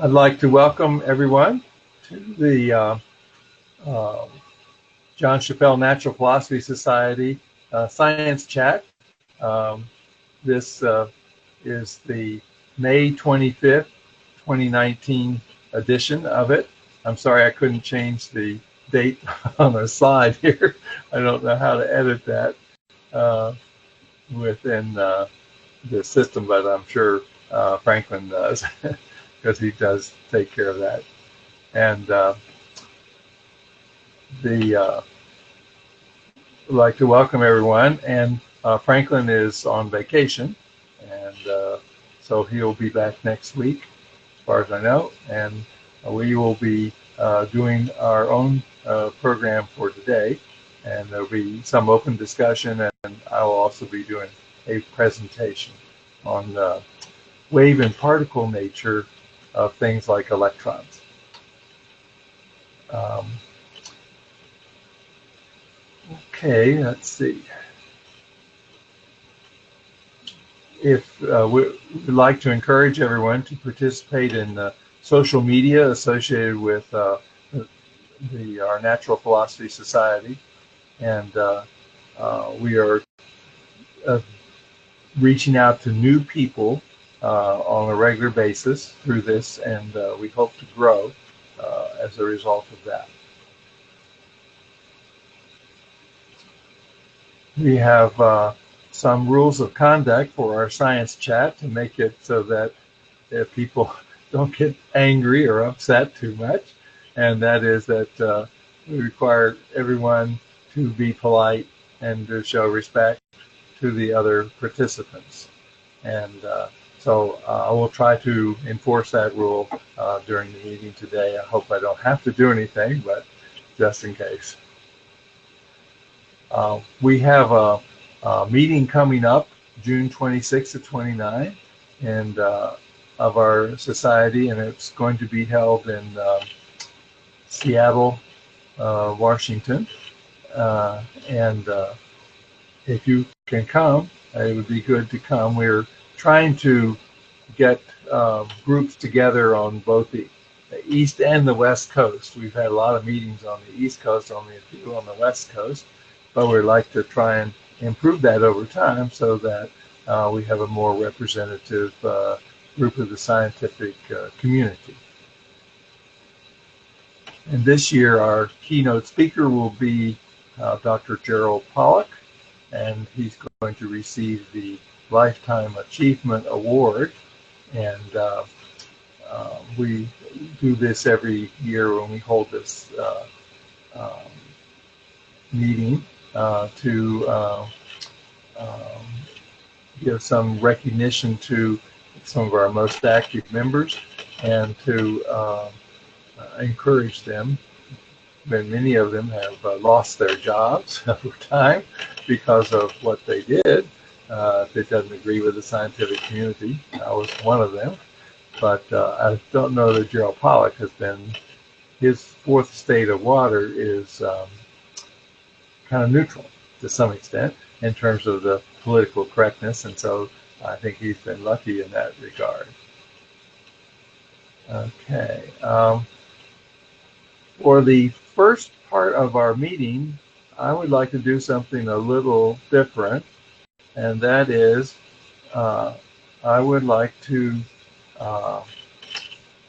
I'd like to welcome everyone to the John Chappell Natural Philosophy Society Science Chat. This is the May 25th, 2019 edition of it. I'm sorry I couldn't change the date on the slide here. I don't know how to edit that within the system, but I'm sure Franklin does because he does take care of that. And I'd like to welcome everyone. And Franklin is on vacation, and so he'll be back next week, as far as I know. And we will be doing our own program for today, and there'll be some open discussion, and I will also be doing a presentation on the wave and particle nature of things like electrons. Okay, let's see. If we'd like to encourage everyone to participate in social media associated with our Natural Philosophy Society, and we are reaching out to new people on a regular basis through this, and we hope to grow as a result of that. We have some rules of conduct for our science chat to make it so that if people don't get angry or upset too much, and that is that we require everyone to be polite and to show respect to the other participants. And so I will try to enforce that rule during the meeting today. I hope I don't have to do anything, but just in case. We have a meeting coming up June 26th to 29th and of our society, and it's going to be held in Seattle, Washington. And if you can come, it would be good to come. We're trying to get groups together on both the East and the West Coast. We've had a lot of meetings on the East Coast, only a few on the West Coast, but we'd like to try and improve that over time so that we have a more representative group of the scientific community. And this year our keynote speaker will be Dr. Gerald Pollack, and he's going to receive the Lifetime Achievement Award. And we do this every year when we hold this meeting to give some recognition to some of our most active members and to encourage them. And many of them have lost their jobs over time because of what they did. If it doesn't agree with the scientific community, I was one of them. But I don't know that Gerald Pollack has been, his fourth state of water is kind of neutral to some extent in terms of the political correctness, and so I think he's been lucky in that regard. Okay. For the first part of our meeting, I would like to do something a little different, and that is I would like to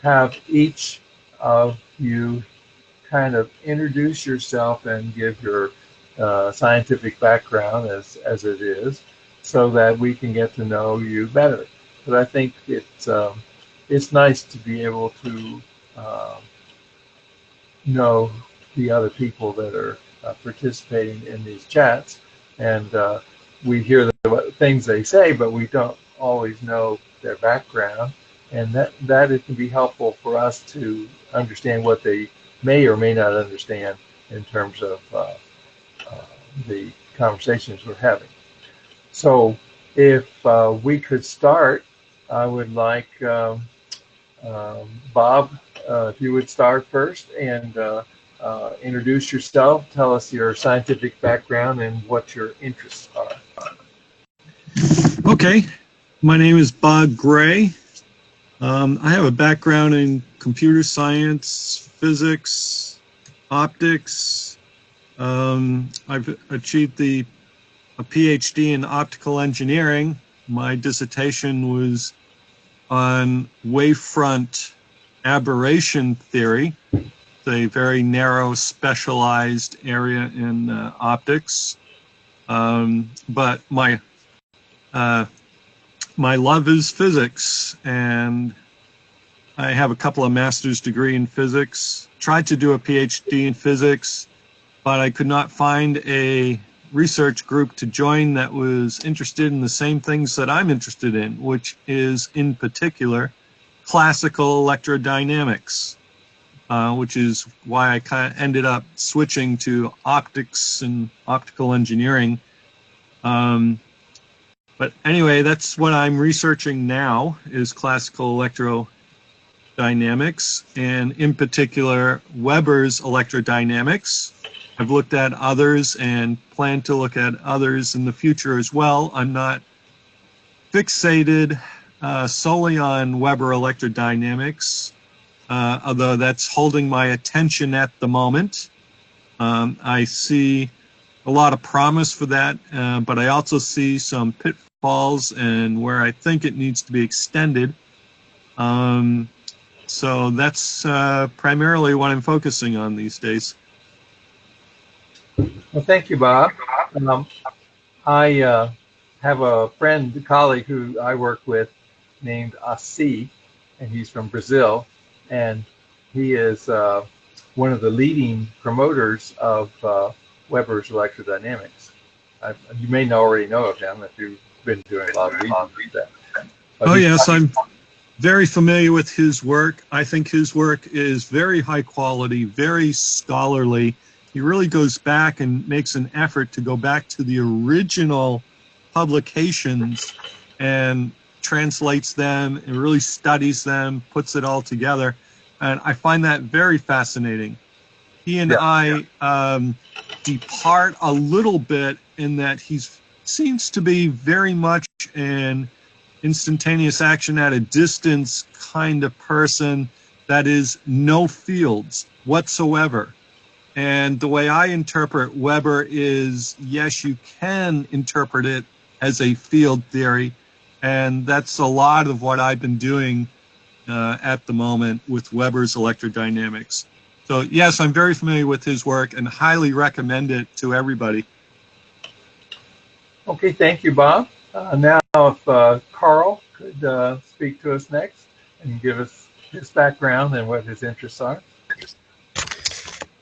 have each of you kind of introduce yourself and give your scientific background as it is, so that we can get to know you better. But I think it's nice to be able to know the other people that are participating in these chats, and we hear the things they say, but we don't always know their background, and that it can be helpful for us to understand what they may or may not understand in terms of the conversations we're having. So if we could start, I would like Bob, if you would start first and introduce yourself, tell us your scientific background and what your interests are. Okay, my name is Bob Gray. I have a background in computer science, physics, optics. I've achieved a PhD in optical engineering. My dissertation was on wavefront aberration theory. It's a very narrow, specialized area in optics. But my love is physics, and I have a couple of master's degree in physics. Tried to do a PhD in physics, but I could not find a research group to join that was interested in the same things that I'm interested in, which is, in particular, classical electrodynamics, which is why I kind of ended up switching to optics and optical engineering. But anyway, that's what I'm researching now, is classical electrodynamics, and in particular, Weber's electrodynamics. I've looked at others and plan to look at others in the future as well. I'm not fixated solely on Weber electrodynamics, although that's holding my attention at the moment. I see a lot of promise for that, but I also see some pitfalls and where I think it needs to be extended. So that's primarily what I'm focusing on these days. Well, thank you, Bob. I have a friend, a colleague who I work with named Asi, and he's from Brazil, and he is one of the leading promoters of Weber's electrodynamics. You may already know of him if you've been doing a lot of reading about that. Oh, yes, I'm very familiar with his work. I think his work is very high quality, very scholarly. He really goes back and makes an effort to go back to the original publications and translates them and really studies them, puts it all together. And I find that very fascinating. He and I depart a little bit in that he seems to be very much an instantaneous action at a distance kind of person that is no fields whatsoever. And the way I interpret Weber is, yes, you can interpret it as a field theory, and that's a lot of what I've been doing at the moment with Weber's electrodynamics. So yes, I'm very familiar with his work and highly recommend it to everybody. Okay, thank you, Bob. Now, if Carl could speak to us next and give us his background and what his interests are.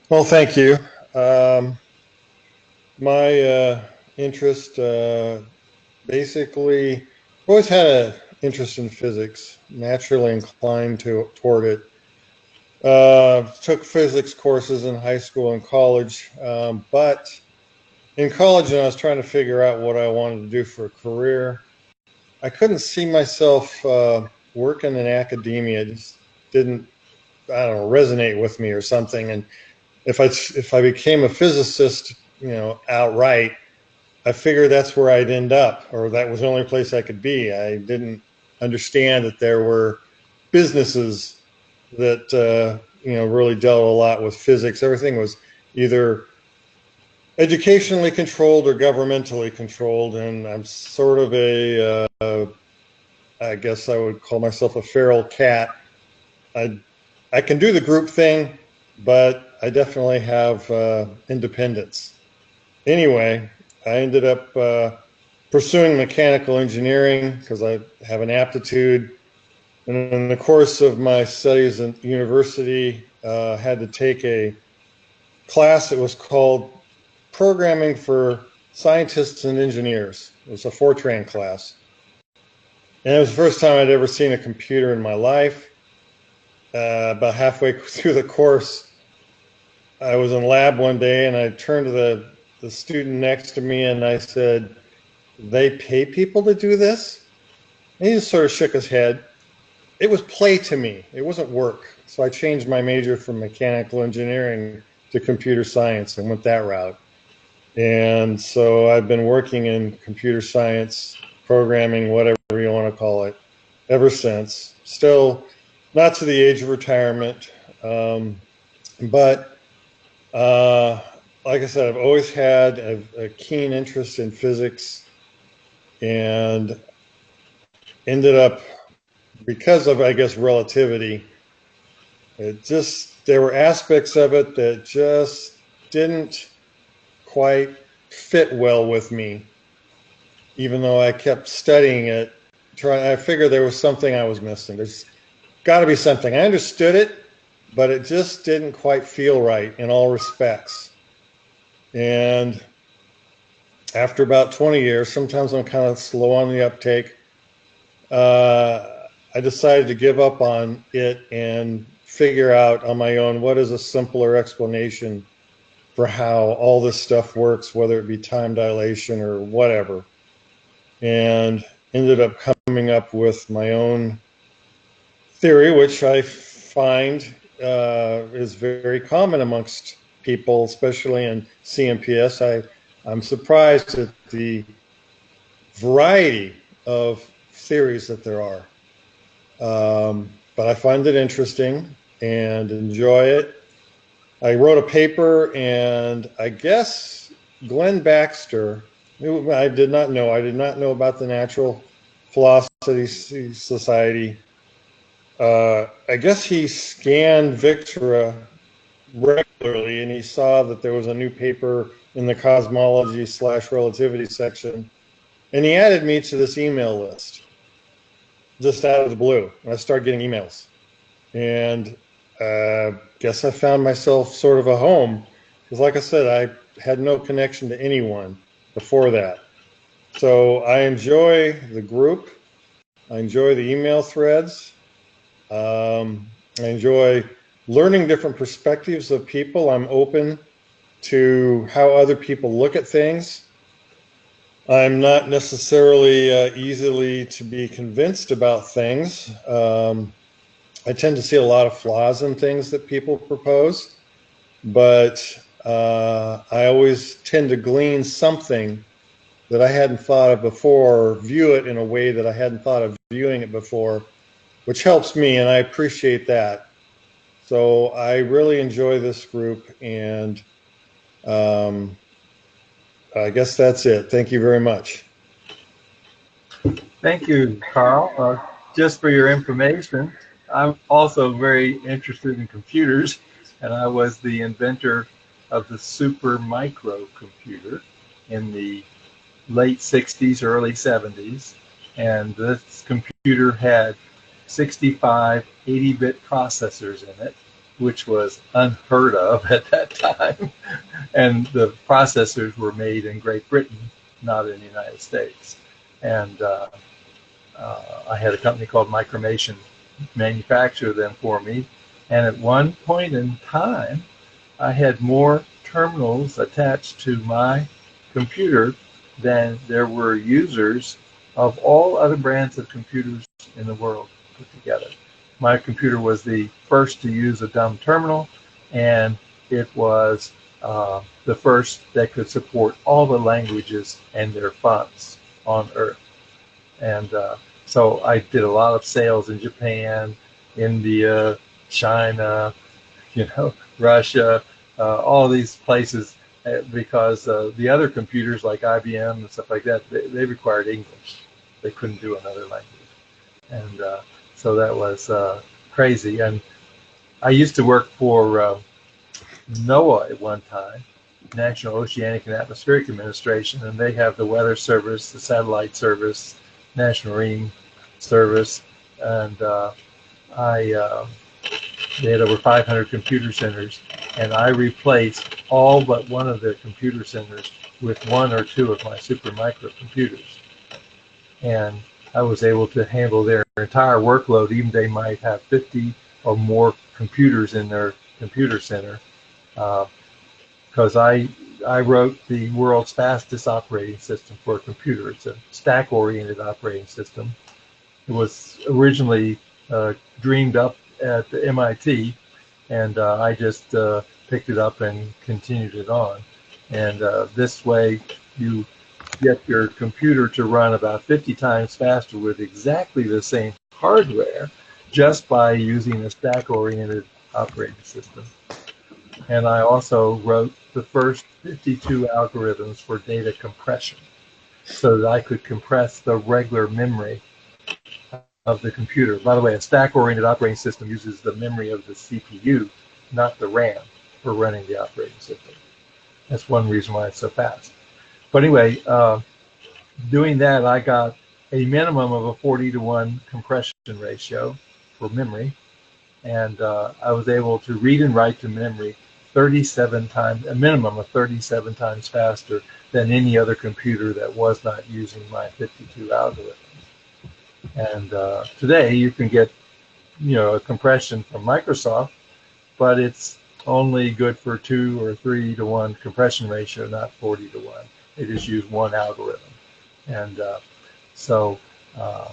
Well, thank you. My interest, basically, always had an interest in physics, naturally inclined toward it. Took physics courses in high school and college, but in college, when I was trying to figure out what I wanted to do for a career, I couldn't see myself working in academia. It just didn't, I don't know, resonate with me or something. And if I became a physicist, outright, I figured that's where I'd end up, or that was the only place I could be. I didn't understand that there were businesses that really dealt a lot with physics. Everything was either educationally controlled or governmentally controlled, and I'm sort of I guess I would call myself a feral cat. I can do the group thing, but I definitely have independence. Anyway, I ended up pursuing mechanical engineering because I have an aptitude. And in the course of my studies at university, I had to take a class that was called Programming for Scientists and Engineers. It was a Fortran class. And it was the first time I'd ever seen a computer in my life. About halfway through the course, I was in lab one day and I turned to the student next to me and I said, "They pay people to do this?" And he just sort of shook his head. It was play to me. It wasn't work. So I changed my major from mechanical engineering to computer science and went that route. And so I've been working in computer science, programming, whatever you want to call it, ever since. still not to the age of retirement. But like I said, I've always had a keen interest in physics, and ended up, because of, I guess, relativity, there were aspects of it that just didn't quite fit well with me, even though I kept studying it. I figured there was something I was missing. There's got to be something. I understood it, but it just didn't quite feel right in all respects. And after about 20 years, sometimes I'm kind of slow on the uptake, I decided to give up on it and figure out on my own what is a simpler explanation for how all this stuff works, whether it be time dilation or whatever. And ended up coming up with my own theory, which I find is very common amongst people, especially in CMPS. I'm surprised at the variety of theories that there are. But I find it interesting and enjoy it. I wrote a paper, and I guess Glenn Baxter, I did not know about the Natural Philosophy Society. I guess he scanned Victra regularly, and he saw that there was a new paper in the cosmology/relativity section, and he added me to this email list just out of the blue. And I started getting emails, and guess I found myself sort of a home, because like I said, I had no connection to anyone before that. So I enjoy the group. I enjoy the email threads. I enjoy learning different perspectives of people. I'm open to how other people look at things. I'm not necessarily easily to be convinced about things. I tend to see a lot of flaws in things that people propose, but I always tend to glean something that I hadn't thought of before, or view it in a way that I hadn't thought of viewing it before, which helps me, and I appreciate that. So I really enjoy this group, and I guess that's it. Thank you very much. Thank you, Carl. Just for your information, I'm also very interested in computers, and I was the inventor of the super micro computer in the late 60s, early 70s. And this computer had 65 80-bit processors in it, which was unheard of at that time. And the processors were made in Great Britain, not in the United States. And I had a company called Micromation manufacture them for me. And at one point in time, I had more terminals attached to my computer than there were users of all other brands of computers in the world put together. My computer was the first to use a dumb terminal, and it was the first that could support all the languages and their fonts on Earth. And so I did a lot of sales in Japan, India, China, Russia, all these places, because the other computers like IBM and stuff like that, they required English. They couldn't do another language. And so that was crazy. And I used to work for NOAA at one time, National Oceanic and Atmospheric Administration, and they have the Weather Service, the Satellite Service, National Marine Service, and they had over 500 computer centers, and I replaced all but one of their computer centers with one or two of my super micro computers. And I was able to handle their entire workload, even they might have 50 or more computers in their computer center, because I wrote the world's fastest operating system for a computer. It's a stack-oriented operating system. It was originally dreamed up at the MIT, and I just picked it up and continued it on. And this way, you get your computer to run about 50 times faster with exactly the same hardware, just by using a stack-oriented operating system. And I also wrote the first 52 algorithms for data compression so that I could compress the regular memory of the computer. By the way, a stack-oriented operating system uses the memory of the CPU, not the RAM, for running the operating system. That's one reason why it's so fast. But anyway, doing that, I got a minimum of a 40-to-1 compression ratio for memory, and I was able to read and write to memory 37 times, a minimum of 37 times faster than any other computer that was not using my 52 algorithms. And today you can get, a compression from Microsoft, but it's only good for 2 or 3-to-1 compression ratio, not 40-to-1. They just use one algorithm, and so I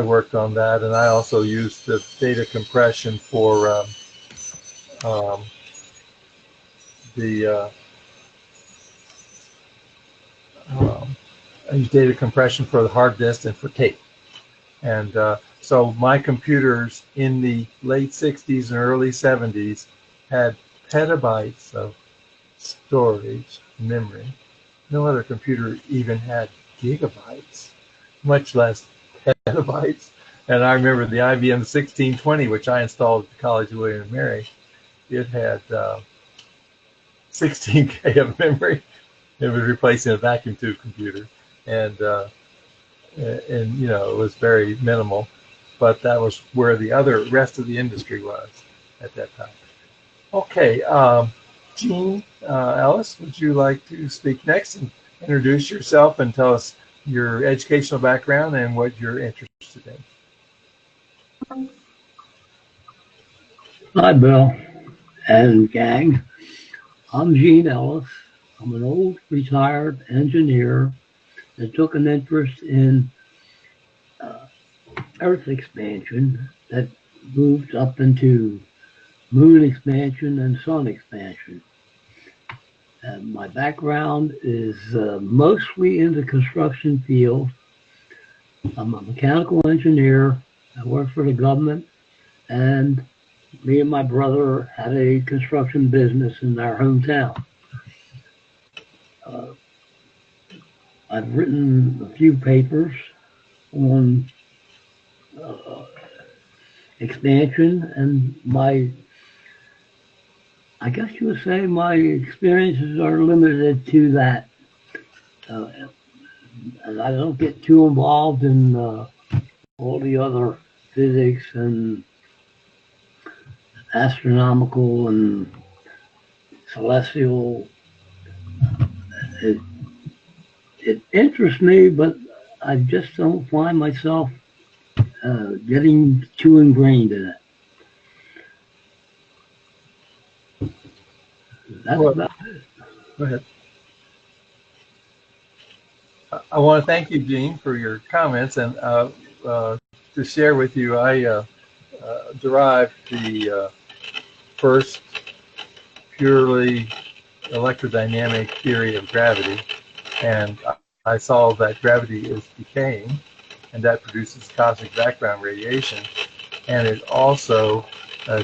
worked on that, and I also used the data compression for I use data compression for the hard disk and for tape. And so my computers in the late 60s and early 70s had petabytes of storage memory. No other computer even had gigabytes, much less petabytes. And I remember the IBM 1620, which I installed at the College of William and Mary. It had 16K of memory. It was replacing a vacuum tube computer, and it was very minimal, but that was where the rest of the industry was at that time. Okay, Gene Ellis, would you like to speak next and introduce yourself and tell us your educational background and what you're interested in? Hi, Bill and gang. I'm Gene Ellis. I'm an old retired engineer that took an interest in Earth expansion that moved up into moon expansion and sun expansion. And my background is mostly in the construction field. I'm a mechanical engineer. I work for the government, and me and my brother had a construction business in our hometown. I've written a few papers on expansion, and I guess you would say my experiences are limited to that. And I don't get too involved in all the other physics and astronomical and celestial. It interests me, but I just don't find myself getting too ingrained in it. That's about it. Go ahead. I want to thank you, Gene, for your comments, and to share with you, I derived the first purely electrodynamic theory of gravity, and I saw that gravity is decaying, and that produces cosmic background radiation, and it also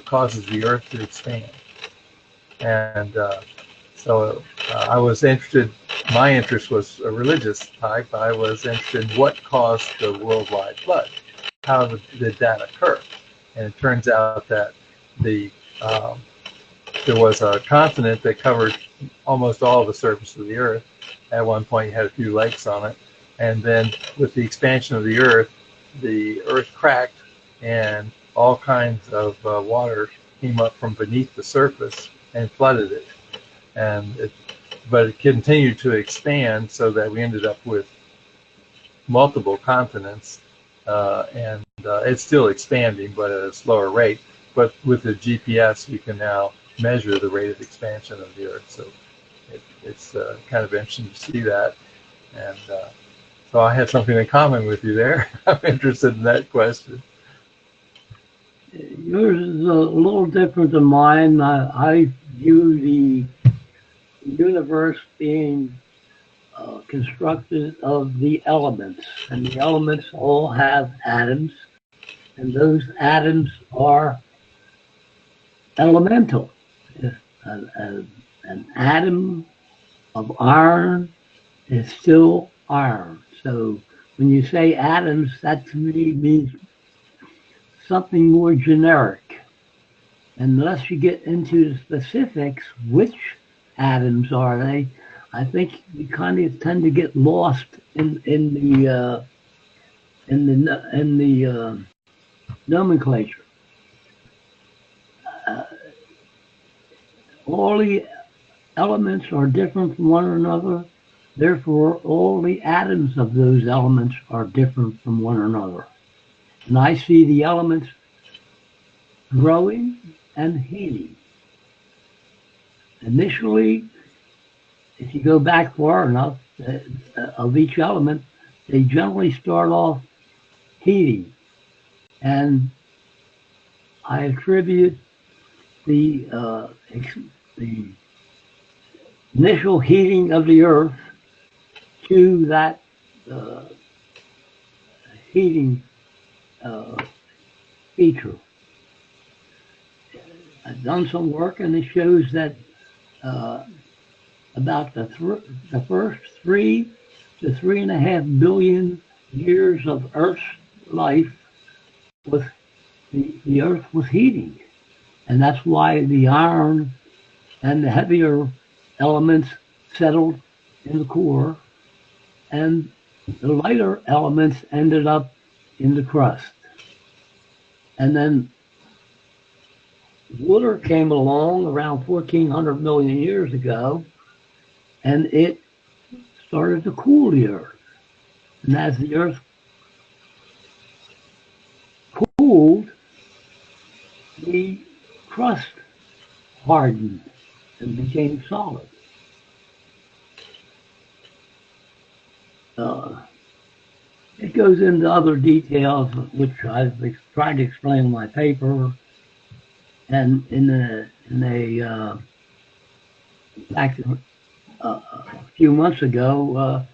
causes the Earth to expand. And so I was interested, my interest was a religious type. I was interested in what caused the worldwide flood. How did that occur? And it turns out that there was a continent that covered almost all of the surface of the Earth. At one point, you had a few lakes on it. And then with the expansion of the Earth cracked, and all kinds of water came up from beneath the surface and flooded it. But it continued to expand, so that we ended up with multiple continents, and it's still expanding, but at a slower rate. But with the GPS, we can now measure the rate of expansion of the Earth. So it's kind of interesting to see that. And so I had something in common with you there. I'm interested in that question. Yours is a little different than mine. I view the universe being constructed of the elements, and the elements all have atoms, and those atoms are elemental. An atom of iron is still iron. So when you say atoms, that to me means something more generic. Unless you get into the specifics, which atoms are they? I think you kind of tend to get lost in the nomenclature. All the elements are different from one another. Therefore, all the atoms of those elements are different from one another. And I see the elements growing and heating. Initially, if you go back far enough, of each element, they generally start off heating. And I attribute the initial heating of the Earth to that heating feature. I've done some work, and it shows that about the first 3 to 3.5 billion years of Earth's life, the Earth was heating, and that's why the iron and the heavier elements settled in the core, and the lighter elements ended up in the crust. And then water came along around 1,400 million years ago, and it started to cool the Earth. And as the Earth cooled, the crust hardened and became solid. It goes into other details, which I've tried to explain in my paper. And in fact, a few months ago,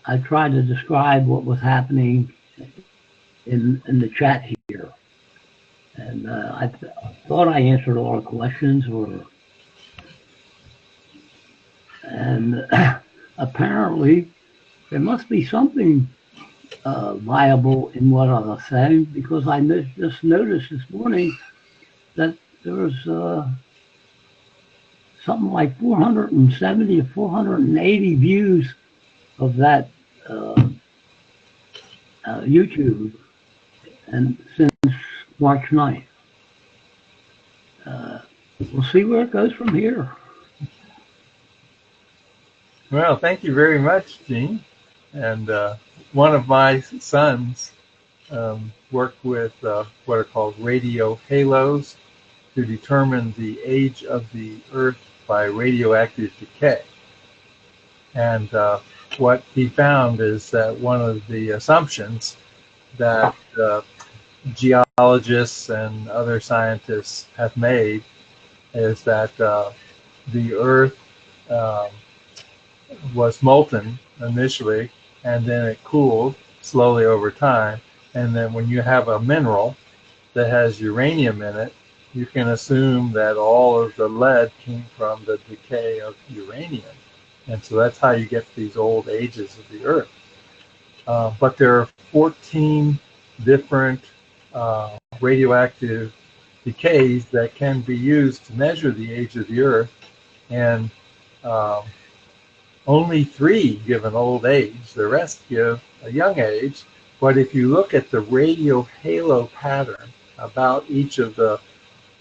I tried to describe what was happening in the chat here. And I thought I answered all the questions, and apparently there must be something viable in what I was saying, because I just noticed this morning that there was something like 470 or 480 views of that YouTube, and since March 9th. We'll see where it goes from here. Well, thank you very much, Gene. And one of my sons worked with what are called radio halos to determine the age of the Earth by radioactive decay. And what he found is that one of the assumptions that geologists and other scientists have made is that the Earth was molten initially, and then it cooled slowly over time. And then when you have a mineral that has uranium in it, you can assume that all of the lead came from the decay of uranium. And so that's how you get these old ages of the Earth. But there are 14 different radioactive decays that can be used to measure the age of the Earth, and only 3 give an old age. The rest give a young age. But if you look at the radio halo pattern about each of the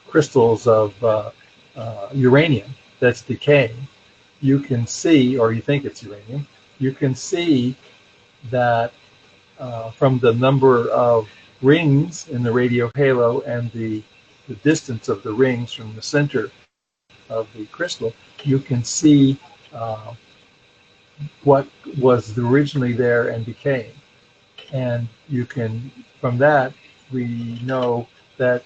crystals of uranium that's decaying, you can see, or you think it's uranium, you can see that from the number of rings in the radio halo and the distance of the rings from the center of the crystal, you can see what was originally there and decaying. And you can, from that, we know that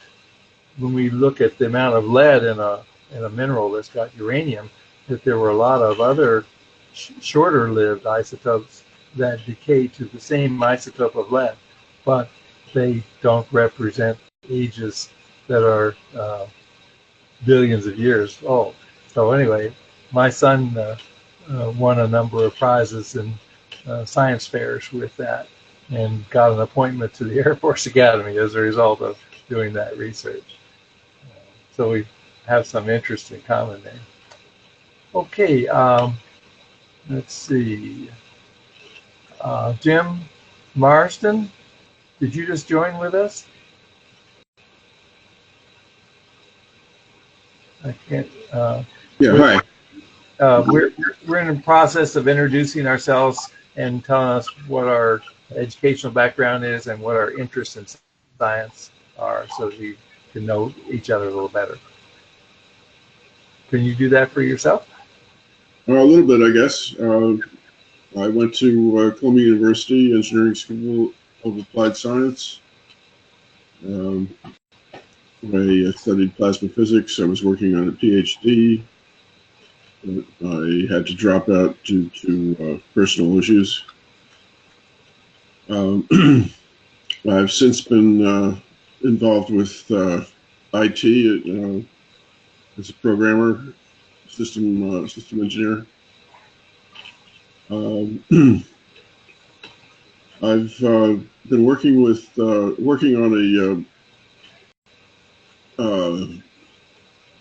when we look at the amount of lead in a mineral that's got uranium, that there were a lot of other shorter lived isotopes that decay to the same isotope of lead. But they don't represent ages that are billions of years old. So anyway, my son won a number of prizes in science fairs with that, and got an appointment to the Air Force Academy as a result of doing that research. So we have some interest in common there. Okay, let's see. Jim Marston, did you just join with us? I can't. Yeah, hi. We're in the process of introducing ourselves and telling us what our educational background is and what our interests in science are, so that we can know each other a little better. Can you do that for yourself? A little bit, I guess. I went to Columbia University Engineering School of Applied Science. I studied plasma physics. I was working on a PhD. I had to drop out due to personal issues. I've since been involved with IT as a programmer, system engineer. I've been working on a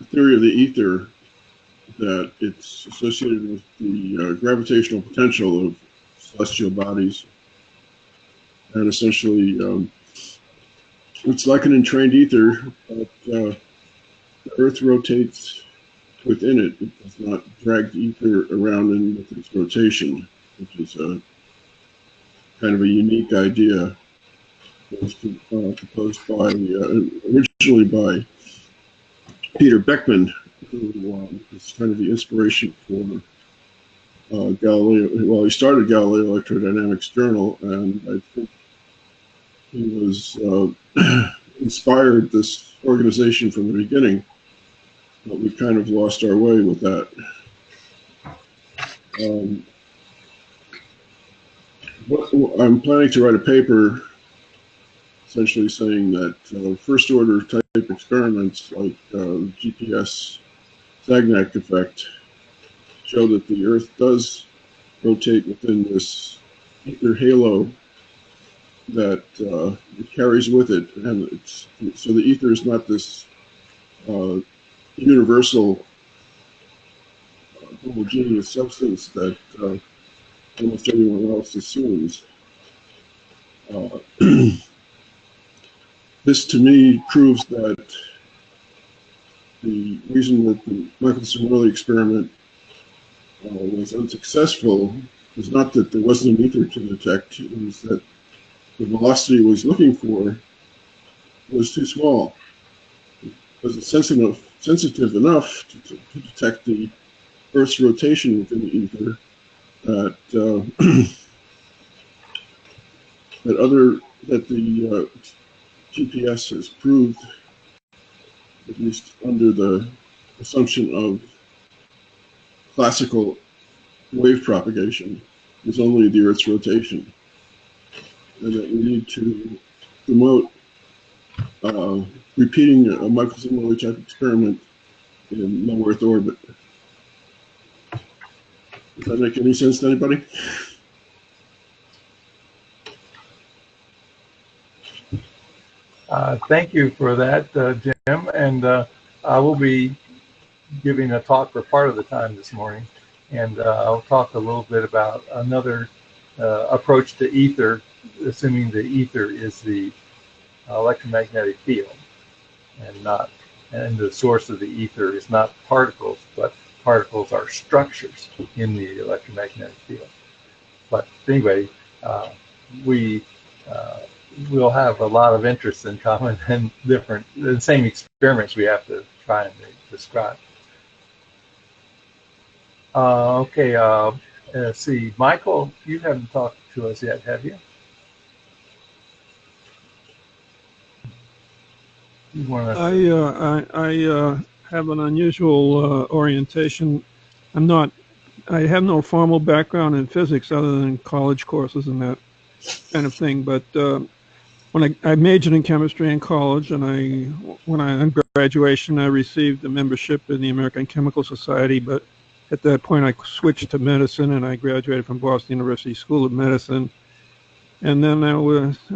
theory of the ether, that it's associated with the gravitational potential of celestial bodies. And essentially, it's like an entrained ether, but the Earth rotates within it. It does not drag the ether around in with its rotation, which is a kind of a unique idea. It was proposed by, originally by Peter Beckmann, who is kind of the inspiration for Galileo. Well, he started Galileo Electrodynamics Journal, and I think he was inspired this organization from the beginning, but we kind of lost our way with that. I'm planning to write a paper essentially saying that first order type experiments like GPS Sagnac effect show that the Earth does rotate within this ether halo that it carries with it, and so the ether is not this universal homogeneous substance that almost everyone else assumes. This to me proves that the reason that the Michelson-Morley experiment was unsuccessful was not that there wasn't an ether to detect, it was that the velocity it was looking for was too small. It wasn't sensitive enough to detect the Earth's rotation within the ether that that the GPS has proved, at least under the assumption of classical wave propagation, is only the Earth's rotation, and that we need to promote repeating a Michelson-Morley type experiment in low Earth orbit. Does that make any sense to anybody? Thank you for that, Jim. And I will be giving a talk for part of the time this morning. And I'll talk a little bit about another approach to ether, assuming the ether is the electromagnetic field, and the source of the ether is not particles, but particles are structures in the electromagnetic field. But anyway, we'll have a lot of interests in common and the same experiments we have to try and describe. Okay, let's see. Michael, you haven't talked to us yet, have you? I have an unusual orientation. I have no formal background in physics other than college courses and that kind of thing, but when I majored in chemistry in college, and when I on graduation, I received a membership in the American Chemical Society. But at that point, I switched to medicine, and I graduated from Boston University School of Medicine. And then I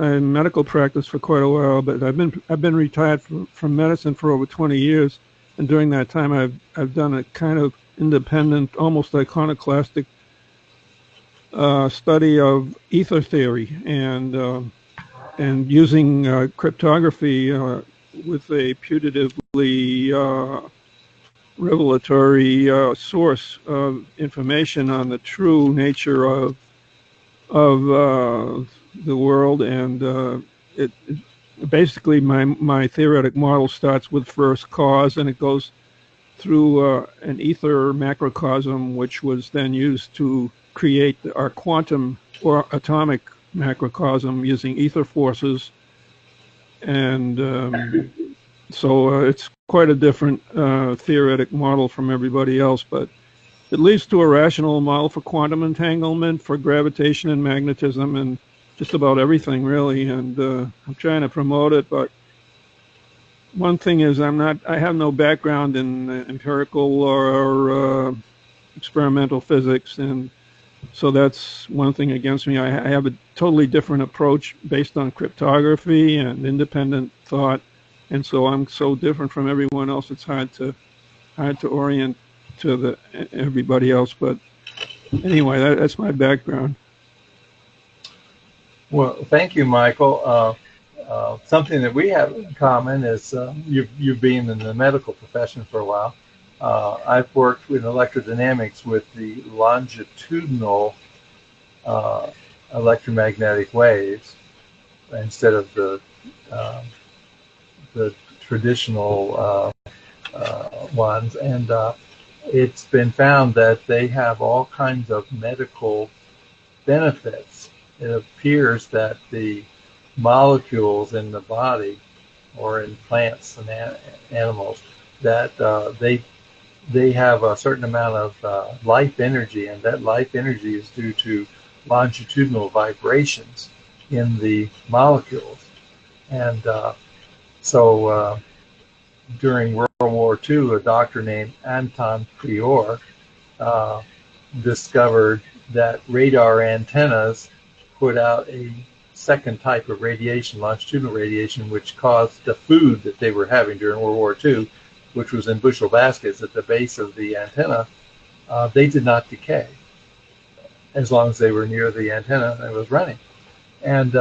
had medical practice for quite a while, but I've been retired from medicine for over 20 years, and during that time, I've done a kind of independent, almost iconoclastic study of ether theory and using cryptography with a putatively revelatory source of information on the true nature of the world, and it basically my theoretic model starts with first cause, and it goes through an ether macrocosm, which was then used to create our quantum or atomic macrocosm using ether forces, and so it's quite a different theoretic model from everybody else, but it leads to a rational model for quantum entanglement, for gravitation and magnetism, and just about everything, really. And I'm trying to promote it, but one thing is I have no background in empirical or experimental physics, and so that's one thing against me. I have a totally different approach based on cryptography and independent thought, and so I'm so different from everyone else. It's hard to orient to everybody else, but anyway, that's my background. Well, thank you, Michael. Something that we have in common is you being in the medical profession for a while. I've worked with electrodynamics with the longitudinal electromagnetic waves instead of the traditional ones, and it's been found that they have all kinds of medical benefits. It appears that the molecules in the body or in plants and animals, that they have a certain amount of life energy, and that life energy is due to longitudinal vibrations in the molecules. And so during World War II, a doctor named Anton Prior discovered that radar antennas put out a second type of radiation, longitudinal radiation, which caused the food that they were having during World War II, which was in bushel baskets at the base of the antenna. They did not decay as long as they were near the antenna and it was running. And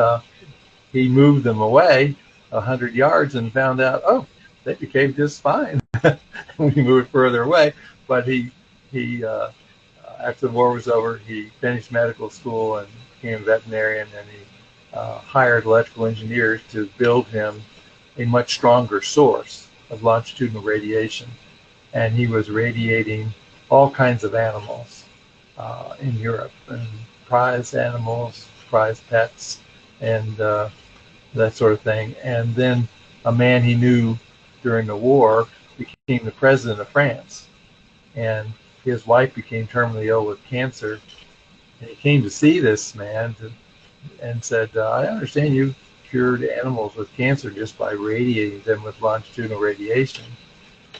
he moved them away 100 yards and found out, oh, they became just fine. We moved further away, but he after the war was over, he finished medical school and became a veterinarian, and he hired electrical engineers to build him a much stronger source of longitudinal radiation. And he was radiating all kinds of animals in Europe, and prize animals, prize pets, and that sort of thing. And then a man he knew during the war became the president of France, and his wife became terminally ill with cancer. And he came to see this man and said, I understand you cured animals with cancer just by radiating them with longitudinal radiation.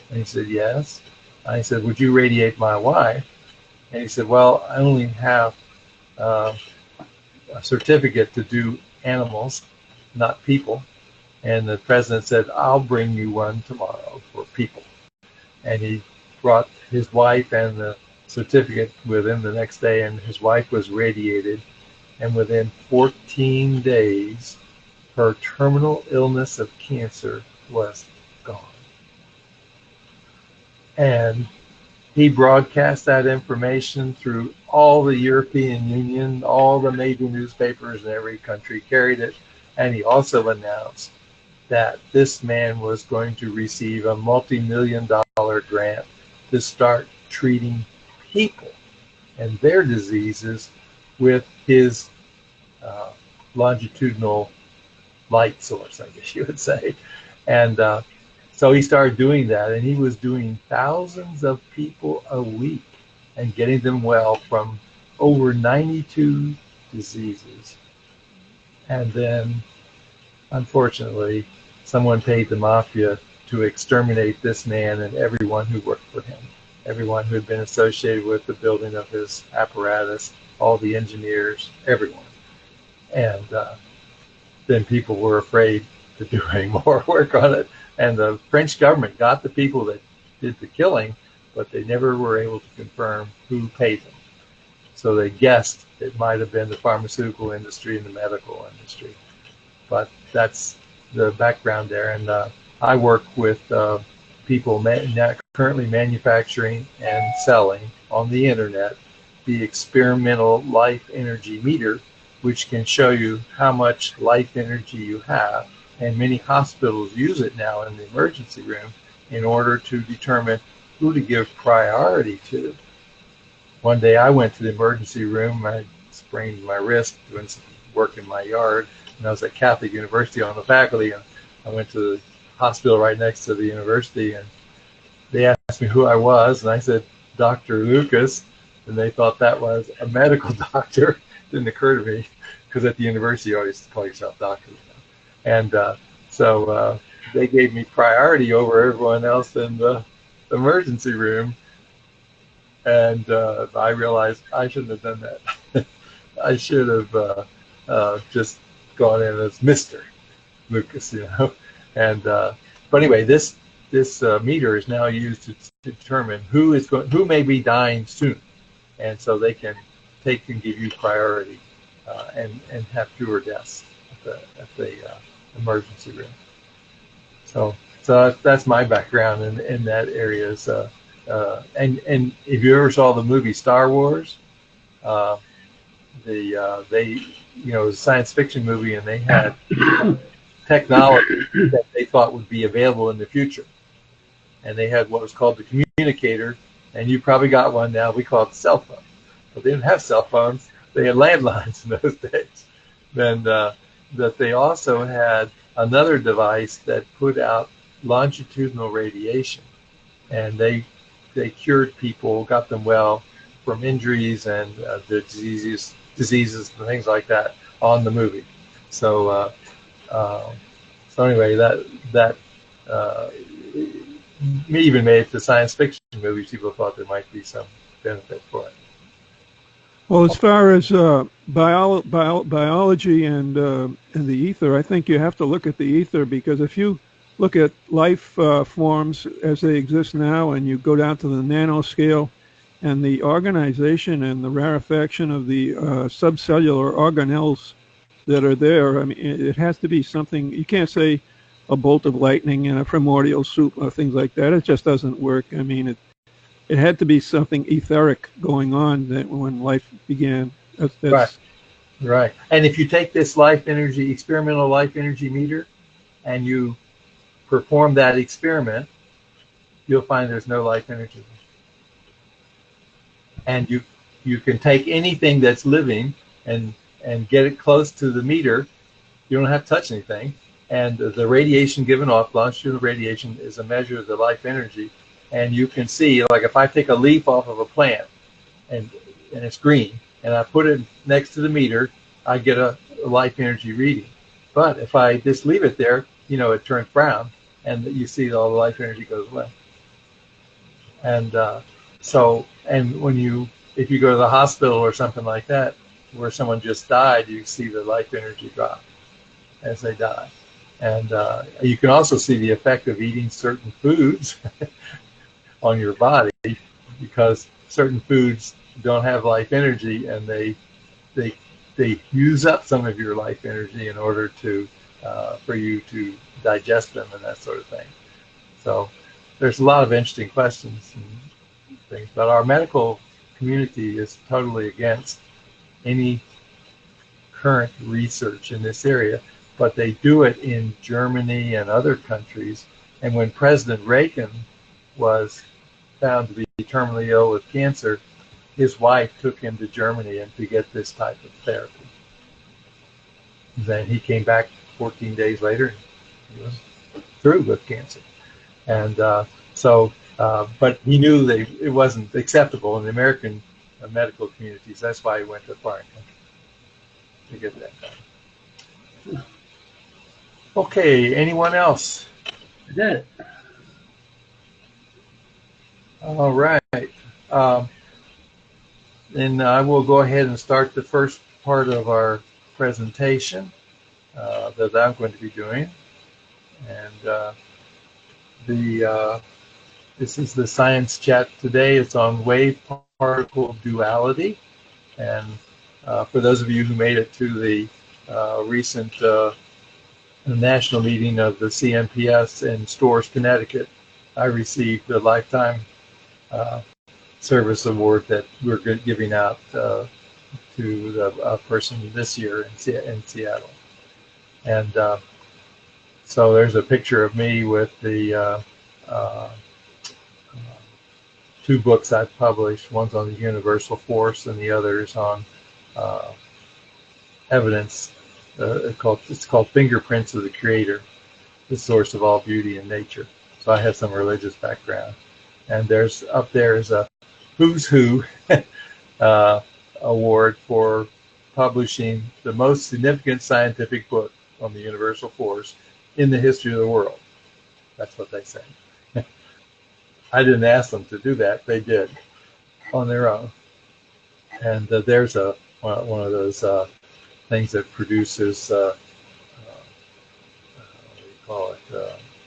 And he said, yes. And I said, would you radiate my wife? And he said, well, I only have a certificate to do animals, not people. And the president said, I'll bring you one tomorrow for people. And he brought his wife and the certificate with him the next day, and his wife was radiated. And within 14 days, her terminal illness of cancer was gone. And he broadcast that information through all the European Union, all the major newspapers in every country carried it. And he also announced that this man was going to receive a multi-million-dollar grant to start treating people and their diseases with his longitudinal light source, I guess you would say. And so he started doing that, and he was doing thousands of people a week and getting them well from over 92 diseases. And then unfortunately, someone paid the mafia to exterminate this man and everyone who worked for him, everyone who had been associated with the building of his apparatus, all the engineers, everyone. And then people were afraid to do any more work on it. And the French government got the people that did the killing, but they never were able to confirm who paid them. So they guessed it might have been the pharmaceutical industry and the medical industry. But that's the background there. And I work with people currently manufacturing and selling on the internet the experimental life energy meter, which can show you how much life energy you have. And many hospitals use it now in the emergency room in order to determine who to give priority to. One day I went to the emergency room. I sprained my wrist doing some work in my yard, and I was at Catholic University on the faculty, and I went to the hospital right next to the university, and they asked me who I was, and I said, Dr. Lucas, and they thought that was a medical doctor. Didn't occur to me, because at the university you always call yourself doctor. And so they gave me priority over everyone else in the emergency room. And I realized I shouldn't have done that. I should have just gone in as Mr. Lucas, you know. And but anyway, this meter is now used to determine who may be dying soon, and so they can take and give you priority and have fewer deaths at the emergency room. So that's my background in that area. And if you ever saw the movie Star Wars, they it was a science fiction movie, and they had technology that they thought would be available in the future, and they had what was called the communicator, and you probably got one now. We call it the cell phone, but they didn't have cell phones. They had landlines in those days. And that they also had another device that put out longitudinal radiation, and they cured people, got them well from injuries and the diseases and things like that on the movie. So anyway, that even made it to science fiction movies. People thought there might be some benefit for it. Well, as far as biology and the ether, I think you have to look at the ether, because if you look at life forms as they exist now, and you go down to the nanoscale, and the organization and the rarefaction of the subcellular organelles that are there, I mean, it has to be something. You can't say a bolt of lightning and a primordial soup or things like that. It just doesn't work. I mean, it had to be something etheric going on that when life began. That's Right. And if you take this experimental life energy meter, and you perform that experiment, you'll find there's no life energy. And you can take anything that's living and get it close to the meter. You don't have to touch anything. And the radiation given off, longitudinal radiation, is a measure of the life energy. And you can see, like if I take a leaf off of a plant and it's green, and I put it next to the meter, I get a life energy reading. But if I just leave it there, it turns brown, and you see all the life energy goes away. And if you go to the hospital or something like that, where someone just died, you see the life energy drop as they die. And you can also see the effect of eating certain foods on your body, because certain foods don't have life energy, and they use up some of your life energy in order to for you to digest them and that sort of thing. So there's a lot of interesting questions and things, but our medical community is totally against any current research in this area, but they do it in Germany and other countries. And when President Reagan was found to be terminally ill with cancer, his wife took him to Germany and to get this type of therapy. Then he came back 14 days later, and he was through with cancer. And but he knew it wasn't acceptable in the American medical communities. That's why he went to a foreign country to get that done. Okay, anyone else? That's it. All right. Then I will go ahead and start the first part of our presentation that I'm going to be doing. And this is the science chat today. It's on wave-particle duality. And for those of you who made it to the recent national meeting of the CMPS in Storrs, Connecticut, I received the lifetime service award that we're giving out to the person this year in Seattle. And so there's a picture of me with the two books I've published. One's on the universal force and the other is on evidence. It's called Fingerprints of the Creator, the source of all beauty in nature. So I have some religious background. And there's up there is a Who's Who award for publishing the most significant scientific book on the universal force in the history of the world. That's what they say. I didn't ask them to do that. They did on their own. And there's one of those things that produces, what do you call it,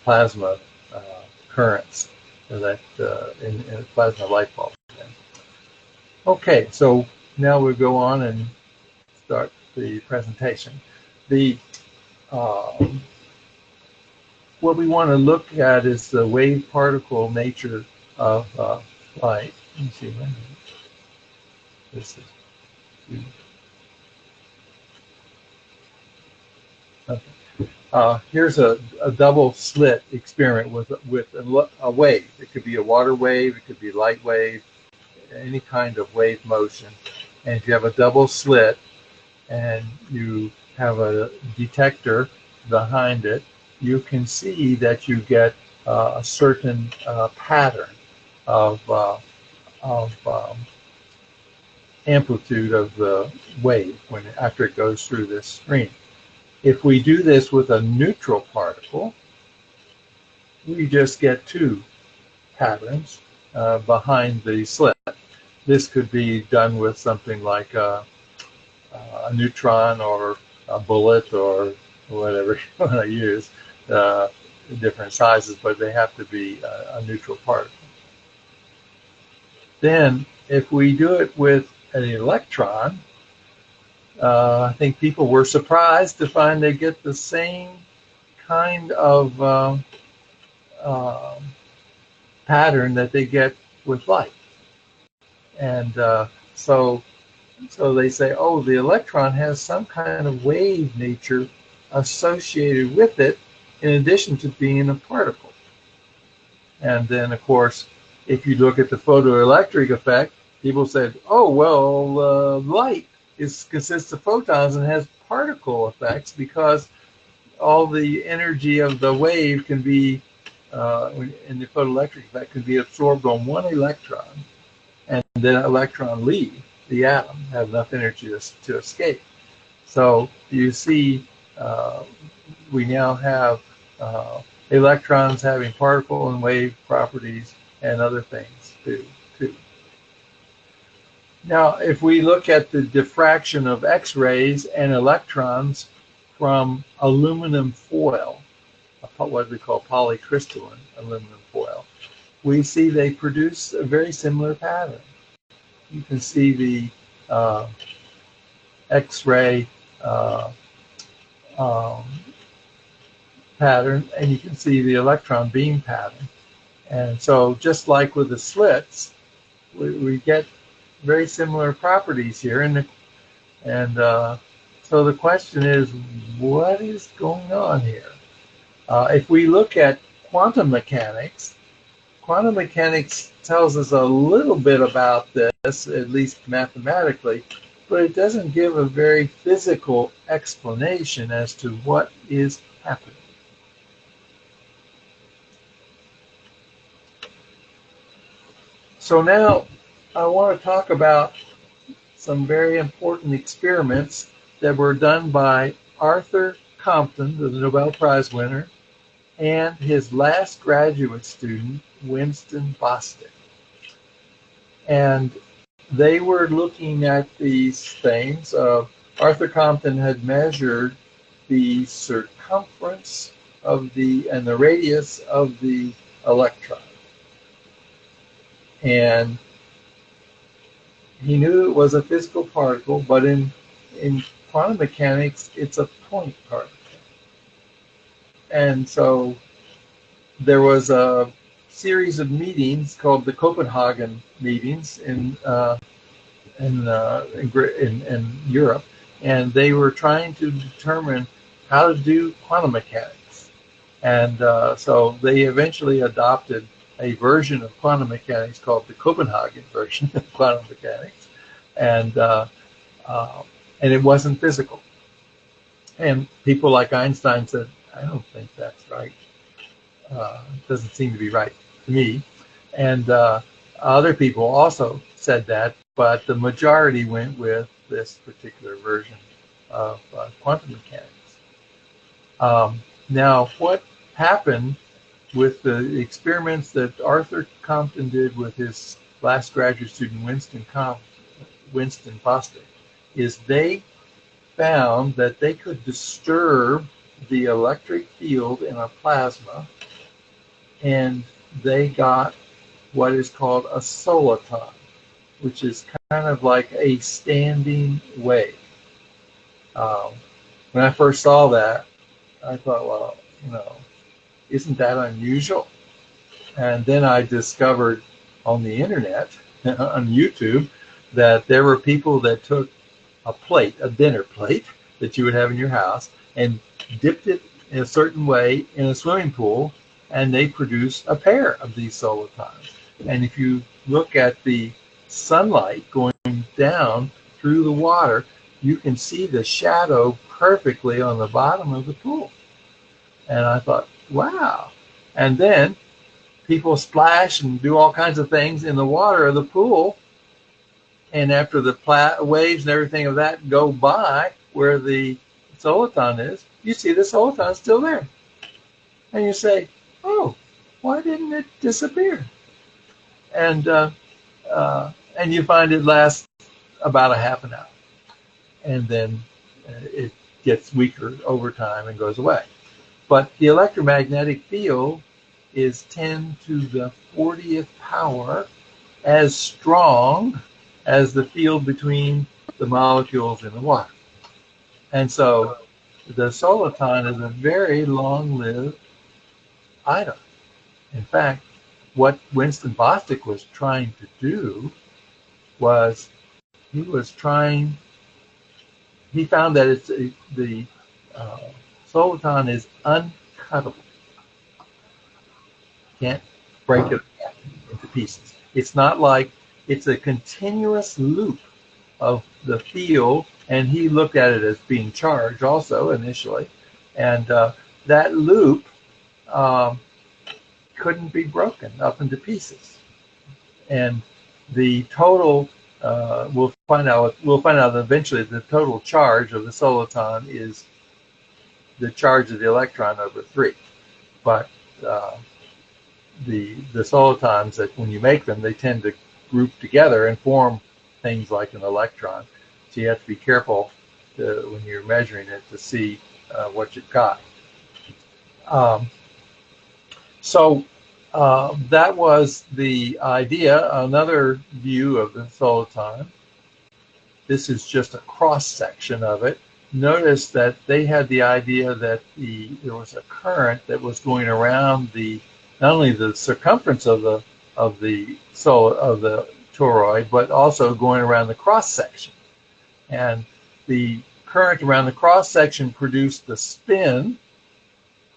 plasma currents that in a plasma light bulb. Okay, so now we'll go on and start the presentation. What we want to look at is the wave-particle nature of light. Let me see. This is. Okay. Here's a double slit experiment with a wave. It could be a water wave, it could be a light wave, any kind of wave motion. And if you have a double slit and you have a detector behind it, you can see that you get a certain pattern of amplitude of the wave after it goes through this screen. If we do this with a neutral particle, we just get two patterns behind the slit. This could be done with something like a neutron or a bullet or whatever you want to use, different sizes, but they have to be a neutral particle. Then, if we do it with an electron, I think people were surprised to find they get the same kind of pattern that they get with light. And so they say, oh, the electron has some kind of wave nature associated with it in addition to being a particle. And then, of course, if you look at the photoelectric effect, people said, oh, well, light consists of photons and has particle effects because all the energy of the wave can be, in the photoelectric effect, can be absorbed on one electron, and then an electron leave the atom, have enough energy to escape. So you see, we now have electrons having particle and wave properties and other things too. Now, if we look at the diffraction of X-rays and electrons from aluminum foil, what we call polycrystalline aluminum foil, we see they produce a very similar pattern. You can see the X-ray pattern, and you can see the electron beam pattern. And so just like with the slits, we get very similar properties here. So the question is, what is going on here? If we look at quantum mechanics tells us a little bit about this, at least mathematically, but it doesn't give a very physical explanation as to what is happening. So now I want to talk about some very important experiments that were done by Arthur Compton, the Nobel Prize winner, and his last graduate student, Winston Bostic. And they were looking at these things. Arthur Compton had measured the circumference of and the radius of the electron. And he knew it was a physical particle, but in quantum mechanics, it's a point particle. And so there was a series of meetings called the Copenhagen meetings in Europe, and they were trying to determine how to do quantum mechanics. And so they eventually adopted a version of quantum mechanics called the Copenhagen version of quantum mechanics, and it wasn't physical. And people like Einstein said, "I don't think that's right. It doesn't seem to be right to me." And other people also said that, but the majority went with this particular version of quantum mechanics. Now, what happened with the experiments that Arthur Compton did with his last graduate student, Winston Bostic, is they found that they could disturb the electric field in a plasma, and they got what is called a soliton, which is kind of like a standing wave. When I first saw that, I thought, well, isn't that unusual? And then I discovered on the internet, on YouTube, that there were people that took a dinner plate that you would have in your house, and dipped it in a certain way in a swimming pool, and they produced a pair of these solitons. And if you look at the sunlight going down through the water, you can see the shadow perfectly on the bottom of the pool. And I thought, wow. And then people splash and do all kinds of things in the water of the pool, and after the waves and everything of that go by where the soliton is, you see the soliton still there. And you say, oh, why didn't it disappear? And you find it lasts about a half an hour. And then it gets weaker over time and goes away. But the electromagnetic field is 10 to the 40th power as strong as the field between the molecules in the water. And so the soliton is a very long-lived item. In fact, what Winston Bostic was trying to do was he found that the soliton is uncuttable. Can't break it into pieces. It's not like, it's a continuous loop of the field, and he looked at it as being charged also initially, and that loop couldn't be broken up into pieces. And the total, we'll find out eventually, the total charge of the soliton is the charge of the electron over 3. But the solitons, that when you make them, they tend to group together and form things like an electron. So you have to be careful when you're measuring it to see what you've got. So that was the idea. Another view of the soliton. This is just a cross section of it. Notice that they had the idea that there was a current that was going around not only the circumference of the toroid, but also going around the cross section. And the current around the cross section produced the spin,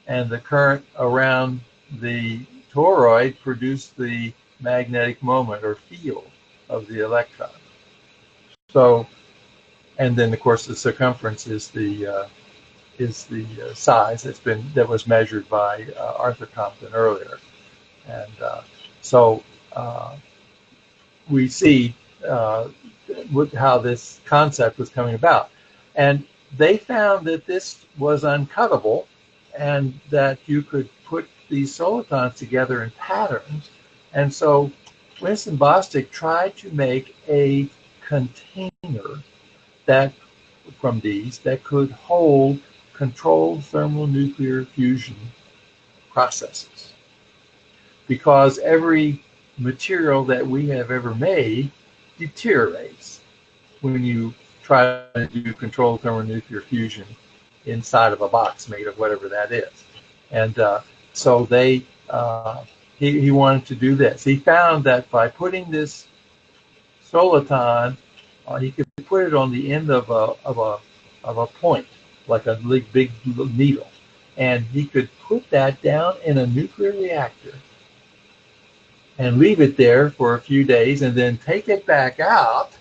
and the current around the toroid produced the magnetic moment or field of the electron. So, and then of course the circumference is the size that was measured by Arthur Compton earlier, and so we see how this concept was coming about. And they found that this was uncuttable and that you could put these solitons together in patterns. And so Winston Bostick tried to make a container that from these that could hold controlled thermonuclear fusion processes. Because every material that we have ever made deteriorates when you try to do controlled thermonuclear fusion inside of a box made of whatever that is. And so he wanted to do this. He found that by putting this soliton, he could put it on the end of a point, like a big needle, and he could put that down in a nuclear reactor and leave it there for a few days, and then take it back out,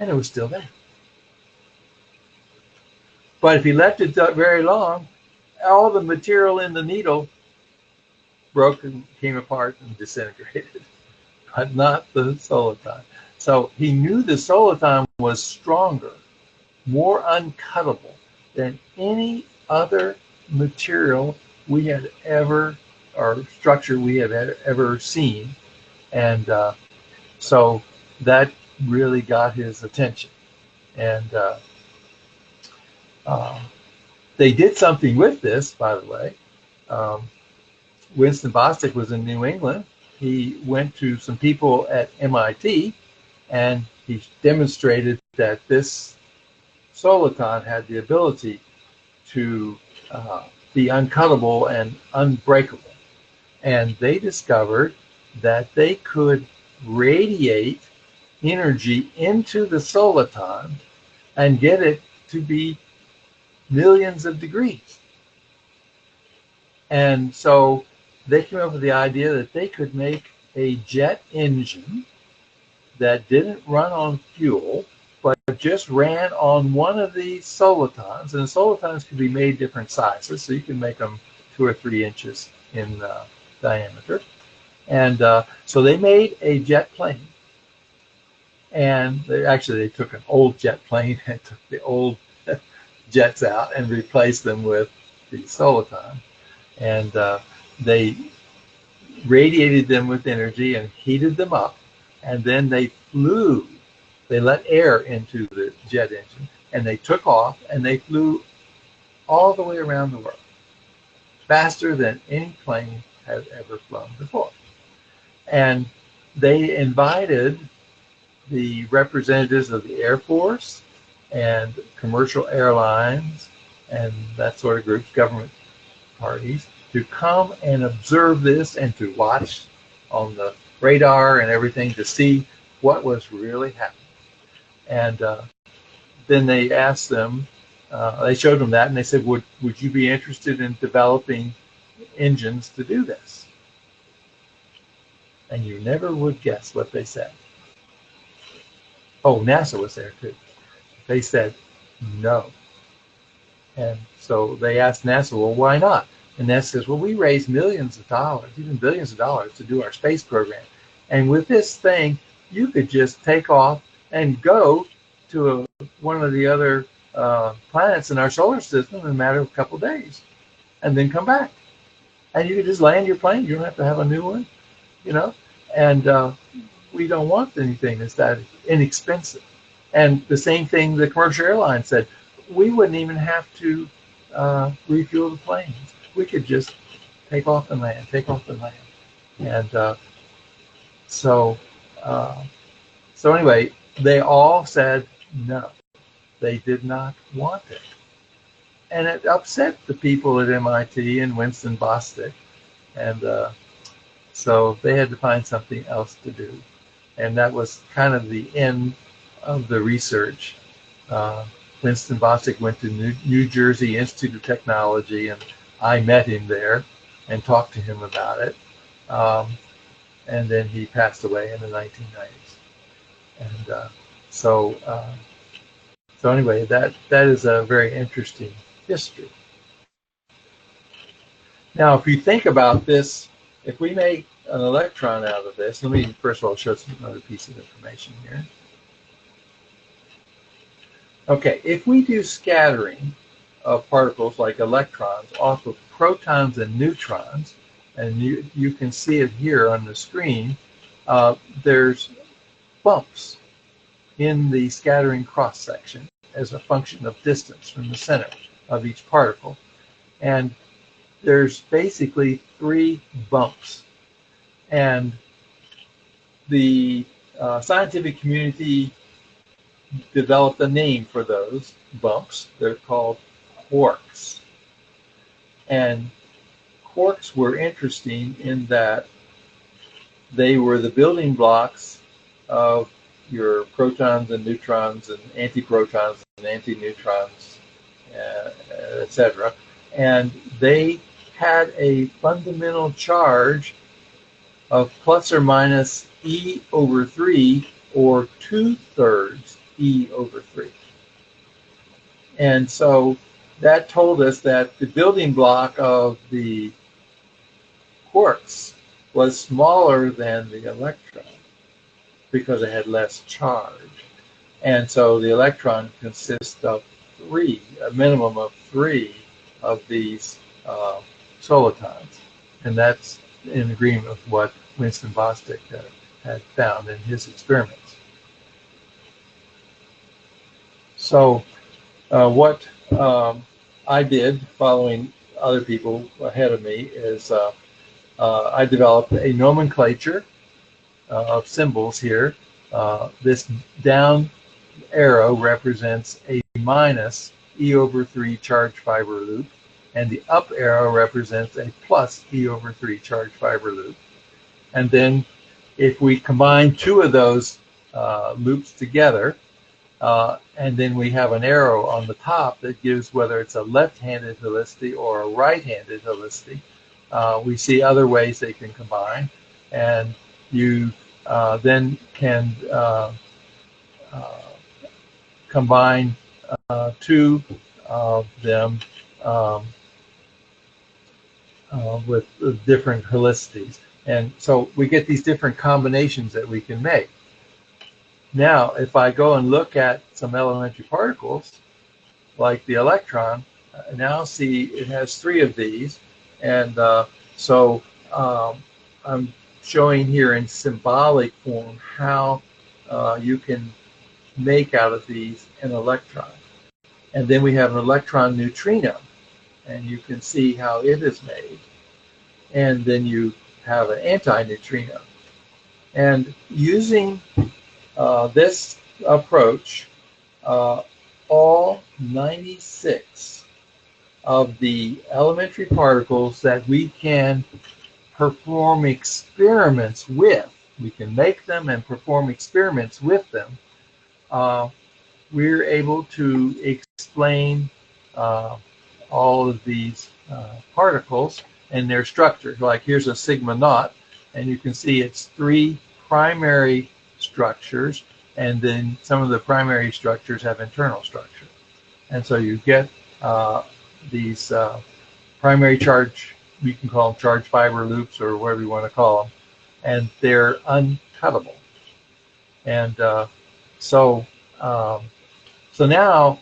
and it was still there. But if he left it very long, all the material in the needle broke and came apart and disintegrated, but not the soliton. So he knew the soliton was stronger, more uncuttable than any other material we had ever, or structure we have ever seen. And so that really got his attention. And they did something with this, by the way. Winston Bostick was in New England. He went to some people at MIT, and he demonstrated that this soliton had the ability to be uncuttable and unbreakable. And they discovered that they could radiate energy into the soliton and get it to be millions of degrees. And so they came up with the idea that they could make a jet engine that didn't run on fuel, but just ran on one of these solitons. And the solitons could be made different sizes, so you can make them 2 or 3 inches in diameter. And so they made a jet plane. And they took an old jet plane and took the old jets out and replaced them with the soliton. And they radiated them with energy and heated them up. And then they flew. They let air into the jet engine, and they took off, and they flew all the way around the world, faster than any plane had ever flown before. And they invited the representatives of the Air Force and commercial airlines and that sort of groups, government parties, to come and observe this and to watch on the radar and everything to see what was really happening. And then they asked them, they showed them that, and they said, would you be interested in developing engines to do this? And you never would guess what they said. Oh, NASA was there too. They said no. And so they asked NASA, well, why not? And NASA says, well, we raised millions of dollars, even billions of dollars, to do our space program. And with this thing, you could just take off and go to one of the other planets in our solar system in a matter of a couple of days, and then come back. And you could just land your plane. You don't have to have a new one, you know. And we don't want anything that's that inexpensive. And the same thing the commercial airline said. We wouldn't even have to refuel the planes. We could just take off and land, take off and land. And so anyway, they all said no. They did not want it. And it upset the people at MIT and Winston Bostick. And so they had to find something else to do. And that was kind of the end of the research. Winston Bostick went to New Jersey Institute of Technology, and I met him there and talked to him about it. And then he passed away in the 1990s. And so anyway, that is a very interesting history. Now, if you think about this, if we make an electron out of this, let me first of all show some another piece of information here. Okay, if we do scattering of particles like electrons off of protons and neutrons, and you can see it here on the screen, there's bumps in the scattering cross-section as a function of distance from the center of each particle. And there's basically 3 bumps. And the scientific community developed a name for those bumps. They're called quarks. And quarks were interesting in that they were the building blocks of your protons and neutrons and antiprotons and antineutrons, etc. And they had a fundamental charge of plus or minus E over 3, or 2/3 E over 3. And so that told us that the building block of the quarks was smaller than the electron because it had less charge. And so the electron consists of 3, a minimum of 3 of these solitons. And that's in agreement with what Winston Bostick had found in his experiments. So what I did, following other people ahead of me, is I developed a nomenclature of symbols here. This down arrow represents a minus E over 3 charged fiber loop, and the up arrow represents a plus E over 3 charged fiber loop. And then if we combine 2 of those loops together, and then we have an arrow on the top that gives whether it's a left-handed helicity or a right-handed helicity, we see other ways they can combine. And you then can combine 2 of them with different helicities. And so we get these different combinations that we can make. Now, if I go and look at some elementary particles, like the electron, I now see it has 3 of these. And so I'm showing here in symbolic form how you can make out of these an electron. And then we have an electron neutrino, and you can see how it is made. And then you have an antineutrino. And using this approach, all 96 of the elementary particles that we can perform experiments with, we can make them and perform experiments with them, we're able to explain all of these particles and their structure. Like here's a sigma naught, and you can see it's 3 primary structures, and then some of the primary structures have internal structure. And so you get these primary charge, we can call them charge fiber loops or whatever you want to call them, and they're uncuttable. And so now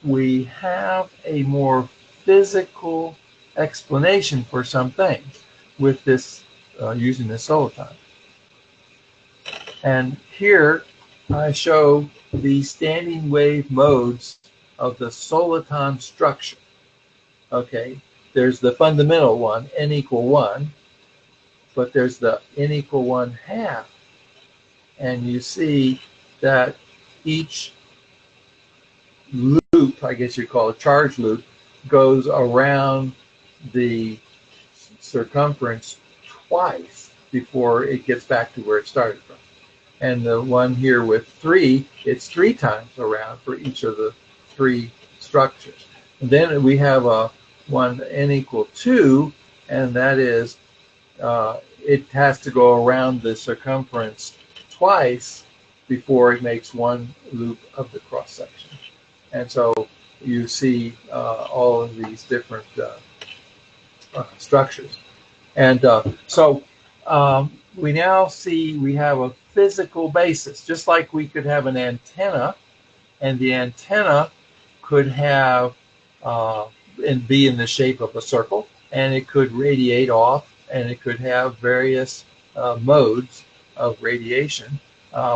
we have a more physical explanation for some things with this using this soliton. And here I show the standing wave modes of the soliton structure. Okay, there's the fundamental one, n equal 1, but there's the n equal 1/2. And you see that each loop, I guess you'd call it a charge loop, goes around the circumference twice before it gets back to where it started from. And the one here with 3, it's 3 times around for each of the 3 structures. And then we have a one n equal 2, and that is it has to go around the circumference twice before it makes one loop of the cross section. And so you see all of these different structures. And so we now see we have a physical basis, just like we could have an antenna and the antenna could have and be in the shape of a circle, and it could radiate off, and it could have various modes of radiation.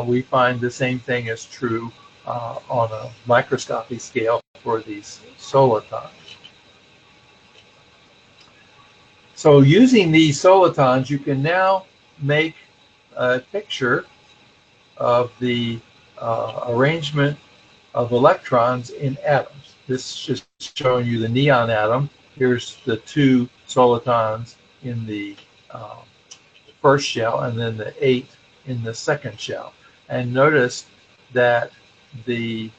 We find the same thing is true on a microscopic scale for these solitons. So using these solitons, you can now make a picture of the arrangement of electrons in atoms. This is just showing you the neon atom. Here's the two solitons in the first shell, and then the 8 in the second shell. And notice that they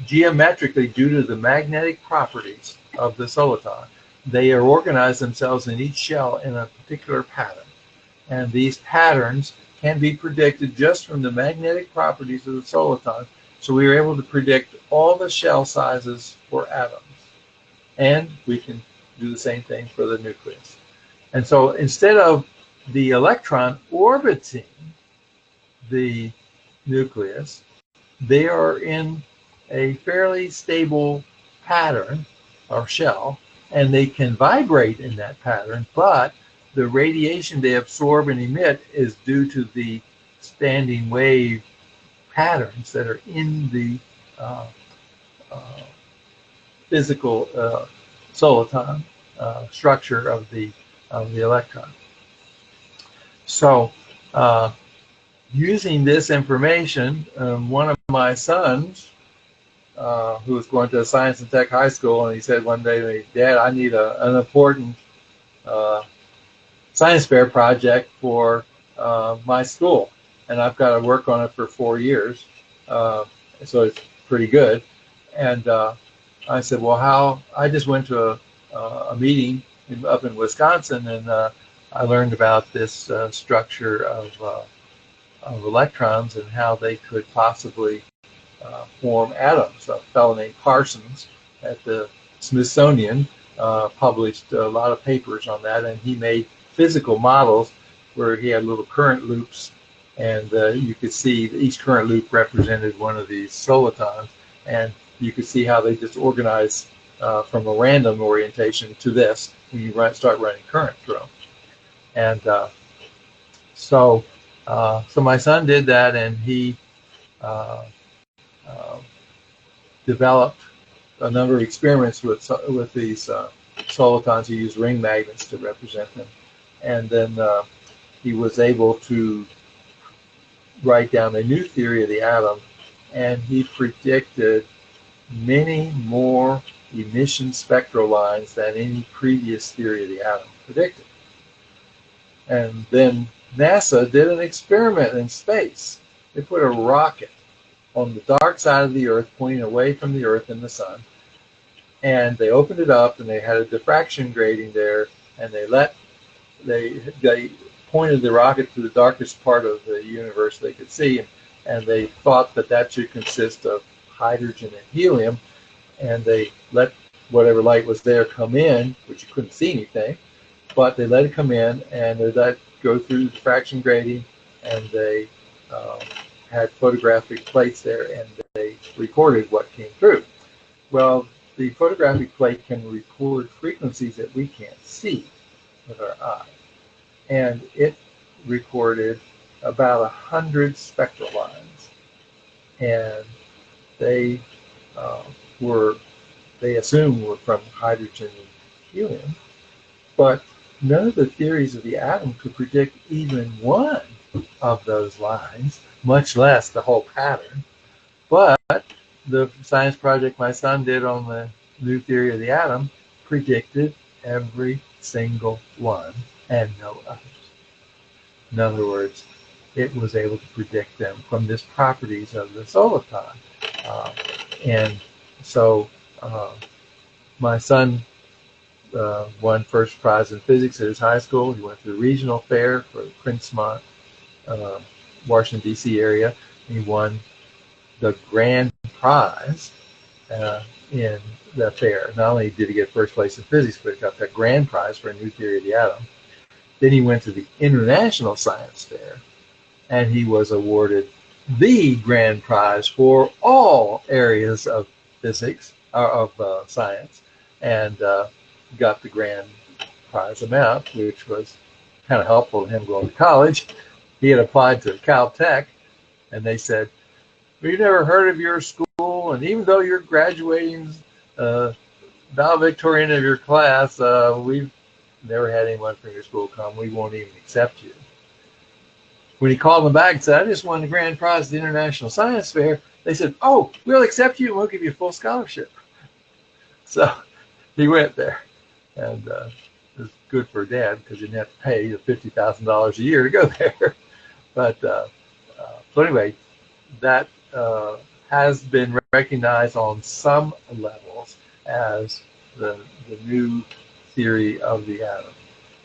geometrically, due to the magnetic properties of the soliton, they are organized themselves in each shell in a particular pattern. And these patterns can be predicted just from the magnetic properties of the soliton. So we were able to predict all the shell sizes for atoms. And we can do the same thing for the nucleus. And so instead of the electron orbiting the nucleus, they are in a fairly stable pattern or shell, and they can vibrate in that pattern, but the radiation they absorb and emit is due to the standing wave patterns that are in the physical soliton structure of the electron. So using this information, one of my sons, who was going to a science and tech high school, and he said one day to me, "Dad, I need an important science fair project for my school, and I've got to work on it for 4 years, so it's pretty good." And I said, "Well, how?" I just went to a meeting up in Wisconsin, and I learned about this structure of electrons and how they could possibly form atoms. A fellow named Parsons at the Smithsonian published a lot of papers on that, and he made physical models where he had little current loops, and you could see each current loop represented one of these solitons, and you could see how they just organize from a random orientation to this when you start running current through them. And so my son did that, and he developed a number of experiments with these solitons. He used ring magnets to represent them, and then he was able to write down a new theory of the atom, and he predicted many more emission spectral lines than any previous theory of the atom predicted. And then NASA did an experiment in space. They put a rocket on the dark side of the Earth, pointing away from the Earth and the sun, and they opened it up, and they had a diffraction grating there, and they pointed the rocket to the darkest part of the universe they could see, and they thought that should consist of hydrogen and helium, and they let whatever light was there come in, which you couldn't see anything, but they let it come in, and they let it go through the diffraction grating, and they had photographic plates there, and they recorded what came through. Well, the photographic plate can record frequencies that we can't see with our eye, and it recorded about 100 spectral lines, and they assumed were from hydrogen and helium, but none of the theories of the atom could predict even one of those lines, much less the whole pattern. But the science project my son did on the new theory of the atom predicted every single one and no others. In other words, it was able to predict them from the properties of the soliton. And so my son won first prize in physics at his high school. He went to the regional fair for the Princeton, Washington, D.C. area. He won the grand prize in the fair. Not only did he get first place in physics, but he got that grand prize for a new theory of the atom. Then he went to the International Science Fair, and he was awarded the grand prize for all areas of physics, of science, and got the grand prize amount, which was kind of helpful to him going to college. He had applied to Caltech, and they said, "We've never heard of your school, and even though you're graduating valedictorian of your class, we've never had anyone from your school come. We won't even accept you." When he called them back and said, "I just won the grand prize at the International Science Fair," they said, "Oh, we'll accept you and we'll give you a full scholarship." So he went there, and it was good for Dad because he didn't have to pay the $50,000 a year to go there. But so anyway, that has been recognized on some levels as the new theory of the atom.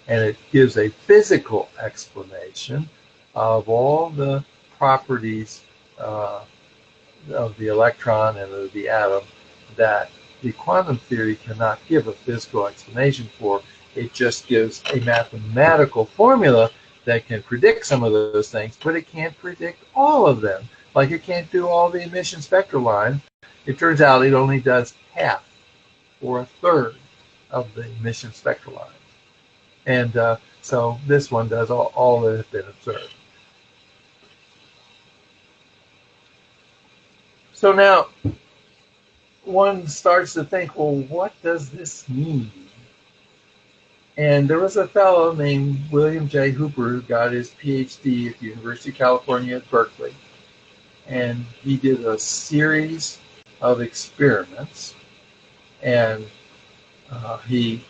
And it gives a physical explanation of all the properties of the electron and of the atom that the quantum theory cannot give a physical explanation for. It just gives a mathematical formula that can predict some of those things, but it can't predict all of them. Like it can't do all the emission spectral lines. It turns out it only does half or a third of the emission spectral lines. And so this one does all that has been observed. So now one starts to think, well, what does this mean? And there was a fellow named William J. Hooper who got his PhD at the University of California at Berkeley. And he did a series of experiments, and he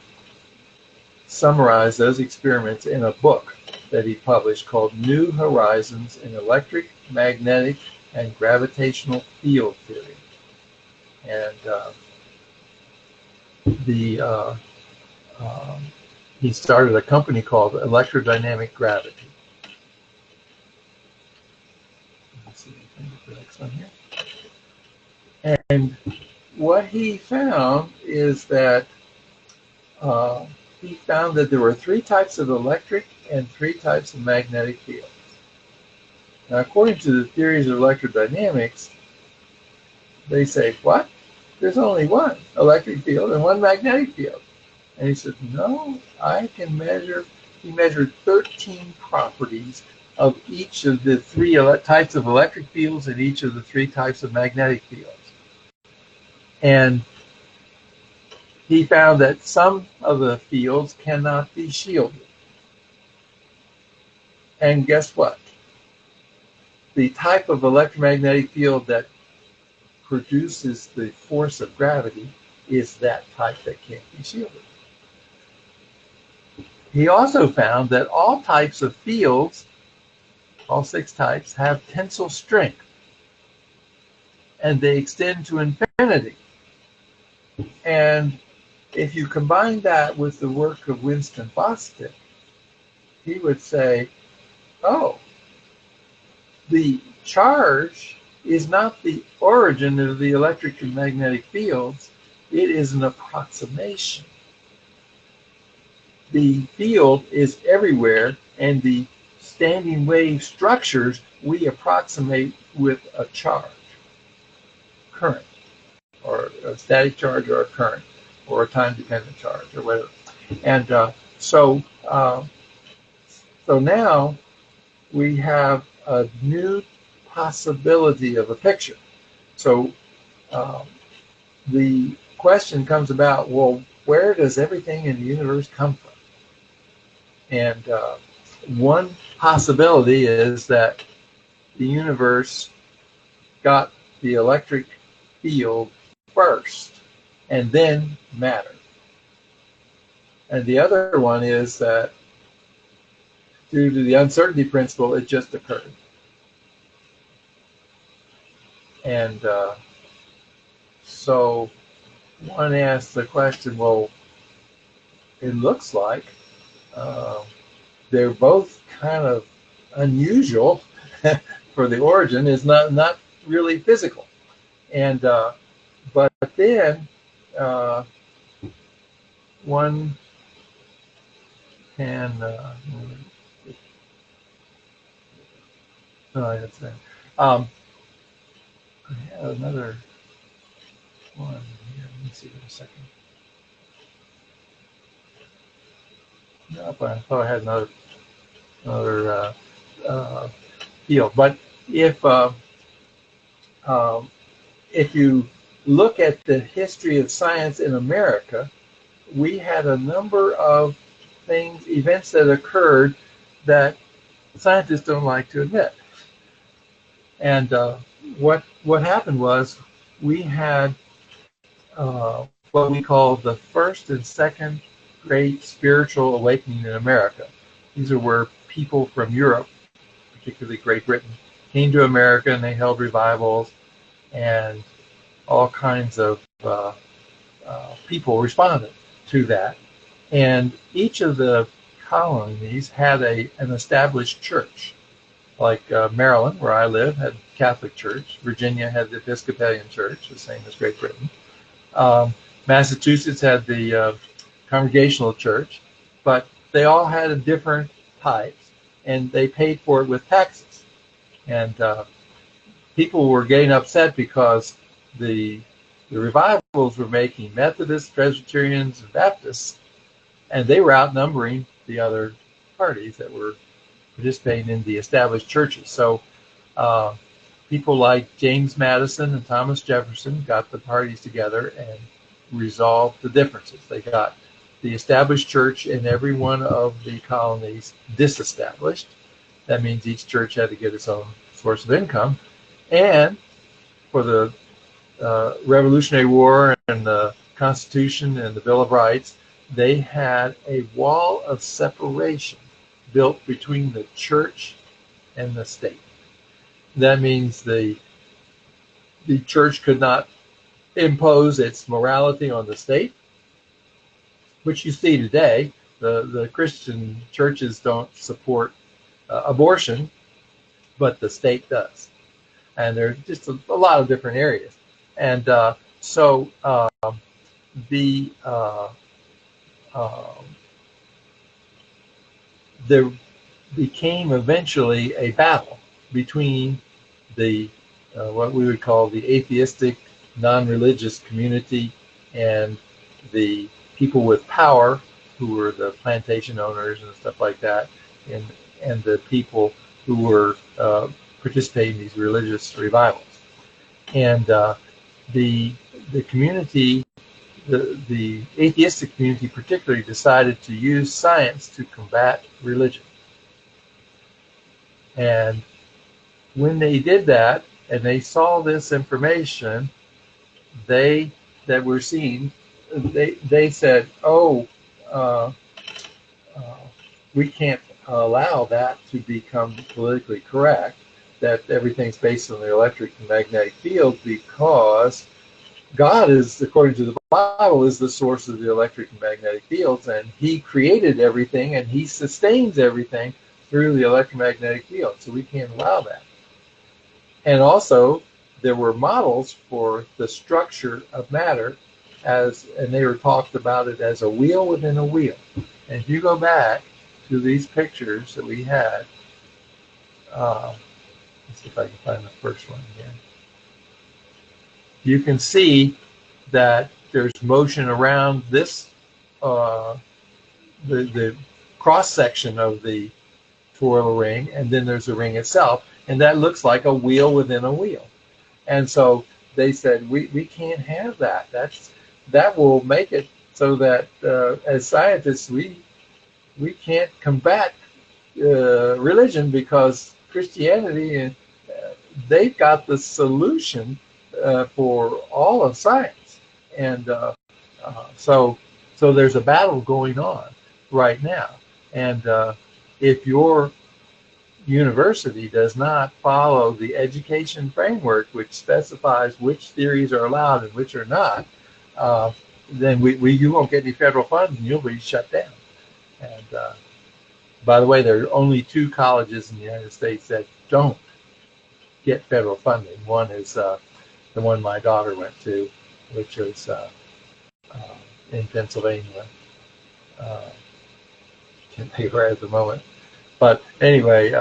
summarized those experiments in a book that he published called New Horizons in Electric, Magnetic, and Gravitational Field Theory. And he started a company called Electrodynamic Gravity. Let's see if I can get the next one here. And what he found is that he found that there were 3 types of electric and 3 types of magnetic fields. Now, according to the theories of electrodynamics, they say, what? There's only one electric field and one magnetic field. And he said, no, I can measure. He measured 13 properties of each of the 3 types of electric fields and each of the 3 types of magnetic fields. And he found that some of the fields cannot be shielded. And guess what? The type of electromagnetic field that produces the force of gravity is that type that can't be shielded. He also found that all types of fields, all 6 types, have tensile strength, and they extend to infinity. And if you combine that with the work of Winston Bostick, he would say, oh, the charge is not the origin of the electric and magnetic fields, it is an approximation. The field is everywhere, and the standing wave structures we approximate with a charge, current, or a static charge, or a current, or a time-dependent charge, or whatever. And so now we have a new possibility of a picture. So the question comes about, well, where does everything in the universe come from? And one possibility is that the universe got the electric field first, and then matter. And the other one is that due to the uncertainty principle, it just occurred. And so one asks the question, well, it looks like they're both kind of unusual for the origin, is not really physical. And but then one can No, that's it. I had another one here. Let me see for a second. No, but I thought I had another field. But if you look at the history of science in America, we had a number of events that occurred that scientists don't like to admit. And what happened was we had what we call the first and second great spiritual awakening in America. These are where people from Europe, particularly Great Britain, came to America and they held revivals, and all kinds of people responded to that. And each of the colonies had an established church. Like Maryland, where I live, had Catholic Church. Virginia had the Episcopalian Church, the same as Great Britain. Massachusetts had the Congregational Church, but they all had a different types, and they paid for it with taxes. And people were getting upset because the revivals were making Methodists, Presbyterians, and Baptists, and they were outnumbering the other parties that were participating in the established churches. So people like James Madison and Thomas Jefferson got the parties together and resolved the differences. They got the established church in every one of the colonies disestablished. That means each church had to get its own source of income. And for the Revolutionary War and the Constitution and the Bill of Rights, they had a wall of separation built between the church and the state. That means the church could not impose its morality on the state, which you see today. The Christian churches don't support abortion, but the state does. And there are just a lot of different areas. And so there became eventually a battle between the what we would call the atheistic, non-religious community and the people with power, who were the plantation owners and stuff like that, and the people who were participating in these religious revivals. And the community, the atheistic community particularly, decided to use science to combat religion. And when they did that, and they saw this information that we're seeing, they said, we can't allow that to become politically correct, that everything's based on the electric and magnetic field, because God is, according to the Bible, is the source of the electric and magnetic fields, and he created everything and he sustains everything through the electromagnetic field, so we can't allow that. And also, there were models for the structure of matter, and they were talked about it as a wheel within a wheel. And if you go back to these pictures that we had, let's see if I can find the first one here. You can see that there's motion around this, the cross section of the toroidal ring, and then there's the ring itself, and that looks like a wheel within a wheel. And so they said, we can't have that. That will make it so that as scientists we can't combat religion, because Christianity, they've got the solution for all of science. And so there's a battle going on right now. And if your university does not follow the education framework, which specifies which theories are allowed and which are not, then you won't get any federal funds and you'll be shut down. And by the way, there are only 2 colleges in the United States that don't get federal funding. One is the one my daughter went to, which is in Pennsylvania. Can't pay for it at the moment. But anyway,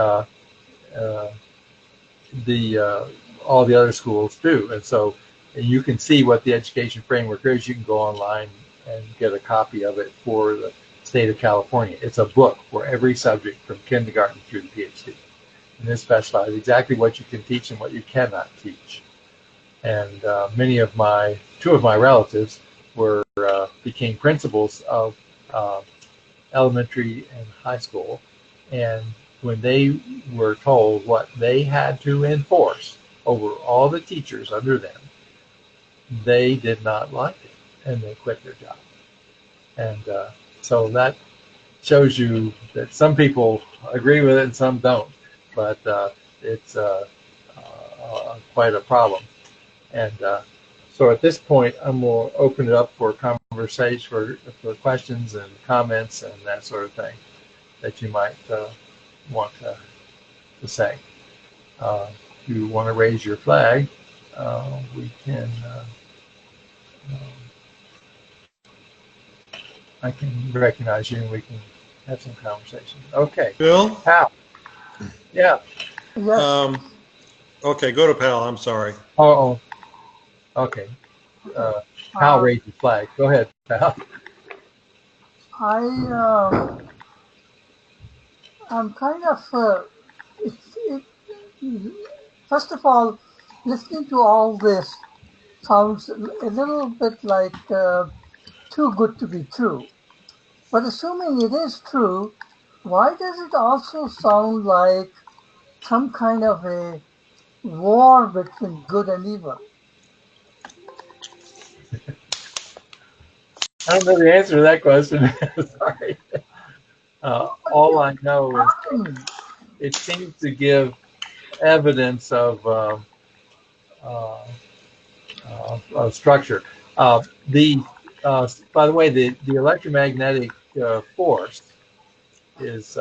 all the other schools do. And so you can see what the education framework is. You can go online and get a copy of it for the state of California. It's a book for every subject from kindergarten through the PhD. And this specifies exactly what you can teach and what you cannot teach. And two of my relatives became principals of elementary and high school. And when they were told what they had to enforce over all the teachers under them, they did not like it, and they quit their job. And so that shows you that some people agree with it and some don't, but it's quite a problem. And so at this point, I'm going to open it up for conversation, for questions and comments and that sort of thing that you might want to say. If you want to raise your flag, we can. I can recognize you and we can have some conversation. Okay. Bill? Pal. Yeah. Okay, go to Pal. I'm sorry. Oh. Okay. Pal raised the flag. Go ahead, Pal. I'm kind of, first of all, listening to all this sounds a little bit like too good to be true. But assuming it is true, why does it also sound like some kind of a war between good and evil? I don't know the answer to that question. Sorry. All I know is it seems to give evidence of structure. By the way, the electromagnetic force is,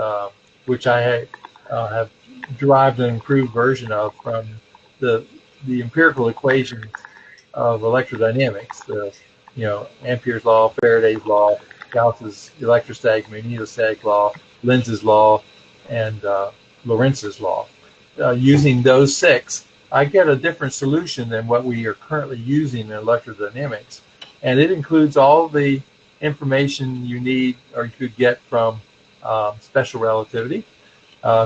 which I have derived an improved version of from the empirical equations of electrodynamics. Ampere's law, Faraday's law, Gauss's electrostatic magnetostatic law, Lenz's law, and Lorentz's law. Using those 6, I get a different solution than what we are currently using in electrodynamics. And it includes all the information you need or you could get from special relativity.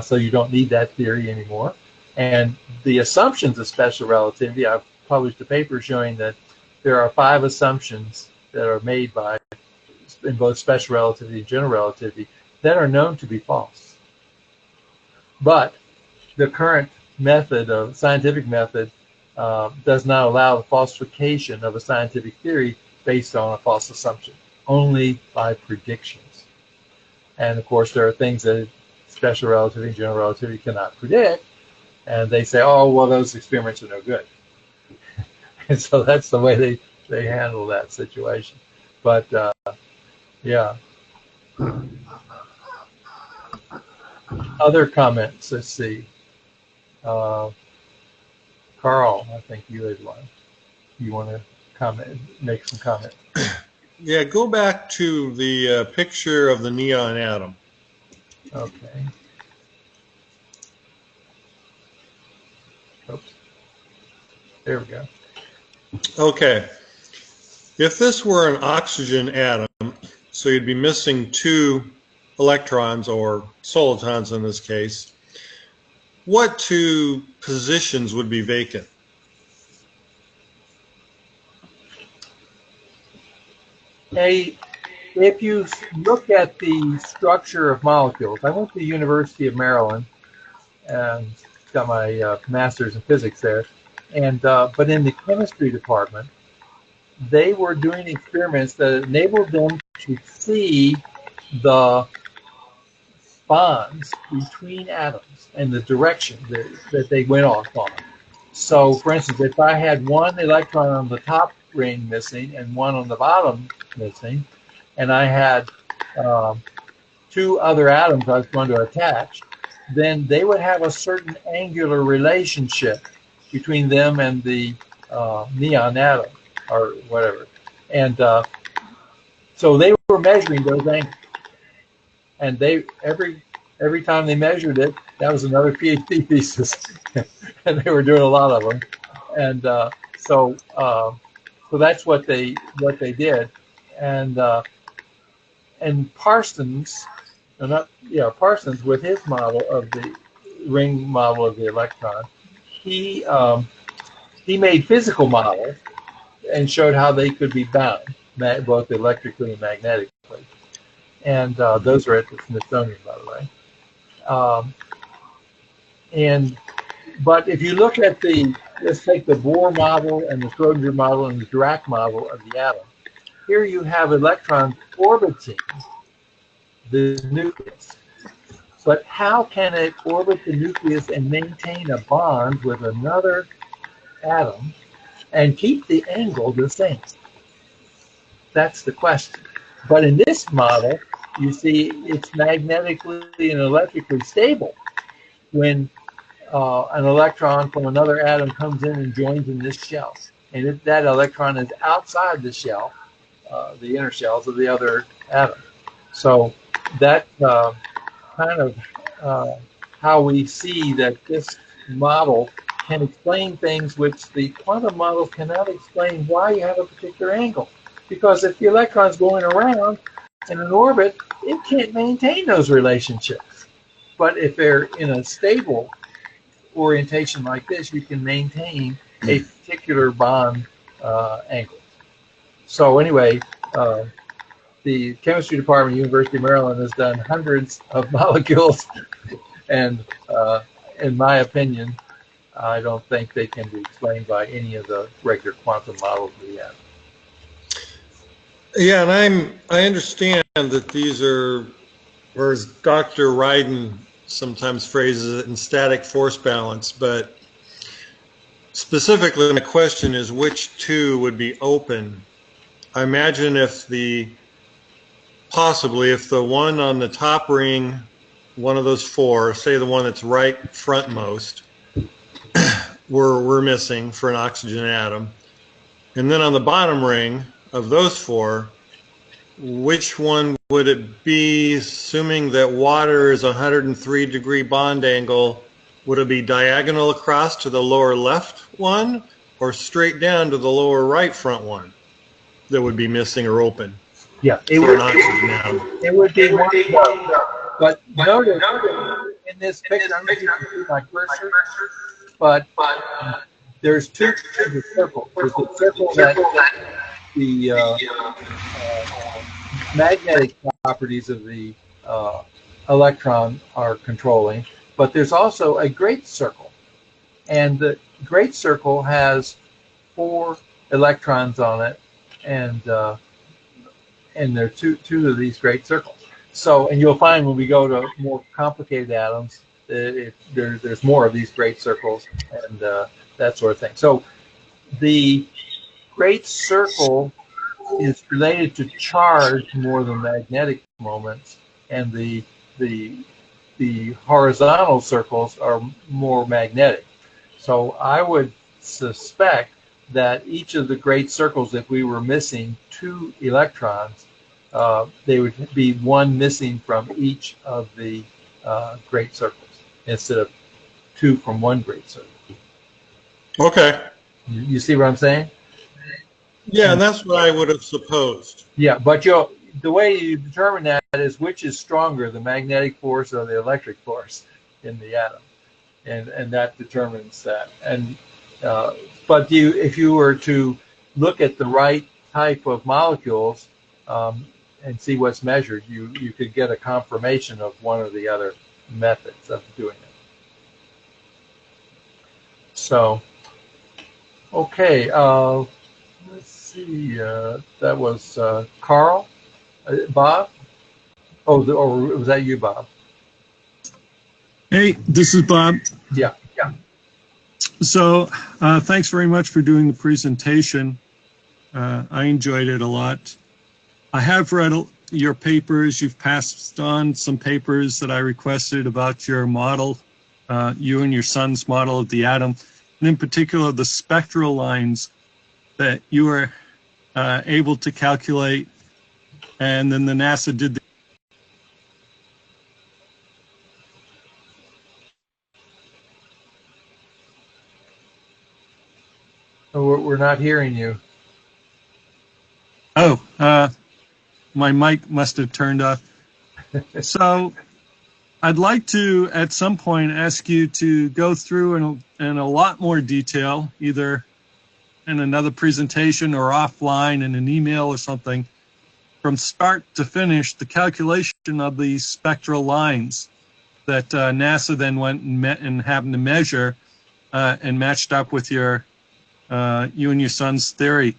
So you don't need that theory anymore. And the assumptions of special relativity, I've published a paper showing that there are 5 assumptions that are made in both special relativity and general relativity that are known to be false. But the current scientific method does not allow the falsification of a scientific theory based on a false assumption, only by predictions. And of course, there are things that special relativity and general relativity cannot predict, and they say, oh, well, those experiments are no good. And so that's the way they handle that situation. But yeah. Other comments, let's see. Carl, I think you had one. You want to make some comment? Yeah, go back to the picture of the neon atom. Okay. Oops. There we go. Okay. If this were an oxygen atom, so you'd be missing 2 electrons, or solitons in this case, what 2 positions would be vacant? If you look at the structure of molecules, I went to the University of Maryland and got my master's in physics there, but in the chemistry department, they were doing experiments that enabled them to see the bonds between atoms and the direction that they went off on. So, for instance, if I had one electron on the top ring missing and one on the bottom missing, and I had 2 other atoms I was going to attach, then they would have a certain angular relationship between them and the neon atom or whatever. And so they were measuring those angles. And every time they measured it, That was another PhD thesis, and they were doing a lot of them. And so that's what they did. And Parsons, Parsons with his model of the ring model of the electron, he made physical models and showed how they could be bound, both electrically and magnetically. And those are at the Smithsonian, by the way. But if you look at let's take the Bohr model and the Schrodinger model and the Dirac model of the atom. Here you have electrons orbiting the nucleus. But how can it orbit the nucleus and maintain a bond with another atom and keep the angle the same? That's the question. But in this model, you see it's magnetically and electrically stable when an electron from another atom comes in and joins in this shell. And if that electron is outside the shell, the inner shells of the other atom. So that kind of how we see that this model can explain things which the quantum models cannot explain, why you have a particular angle. Because if the electron's going around in an orbit, it can't maintain those relationships. But if they're in a stable orientation like this, you can maintain a particular bond angle. So anyway, the chemistry department at the University of Maryland has done hundreds of molecules, and in my opinion, I don't think they can be explained by any of the regular quantum models we have. Yeah, and I understand that these are, or as Dr. Ryden sometimes phrases it, in static force balance, but specifically my question is which two would be open? I imagine if the one on the top ring, one of those four, say the one that's right frontmost, we're missing for an oxygen atom, and then on the bottom ring of those four, which one would it be, assuming that water is 103-degree bond angle? Would it be diagonal across to the lower left one, or straight down to the lower right front one that would be missing or open? Yeah, it would be one. But notice in this picture, I'm going to use my cursor, but there's two circles. There's the circle that the magnetic properties of the electron are controlling, but there's also a great circle, and the great circle has 4 electrons on it, and there are two of these great circles. So, and you'll find when we go to more complicated atoms, there's more of these great circles and that sort of thing. So the great circle is related to charge more than magnetic moments, and the horizontal circles are more magnetic. So I would suspect that each of the great circles, if we were missing 2 electrons, they would be one missing from each of the great circles instead of 2 from one great circle. Okay. You see what I'm saying? Yeah, and that's what I would have supposed. Yeah, but the way you determine that is which is stronger, the magnetic force or the electric force in the atom, and that determines that. And but if you were to look at the right type of molecules and see what's measured, you could get a confirmation of one or the other methods of doing it. So, okay, let's see. That was Carl, Bob. Oh, or was that you, Bob? Hey, this is Bob. Yeah. So thanks very much for doing the presentation. I enjoyed it a lot. I have read your papers. You've passed on some papers that I requested about your model, you and your son's model of the atom, and in particular the spectral lines that you were able to calculate, and then the NASA did We're not hearing you. Oh, my mic must have turned off. So I'd like to, at some point, ask you to go through in a lot more detail, either in another presentation or offline in an email or something, from start to finish, the calculation of these spectral lines that NASA then went and happened to measure and matched up with your you and your son's theory.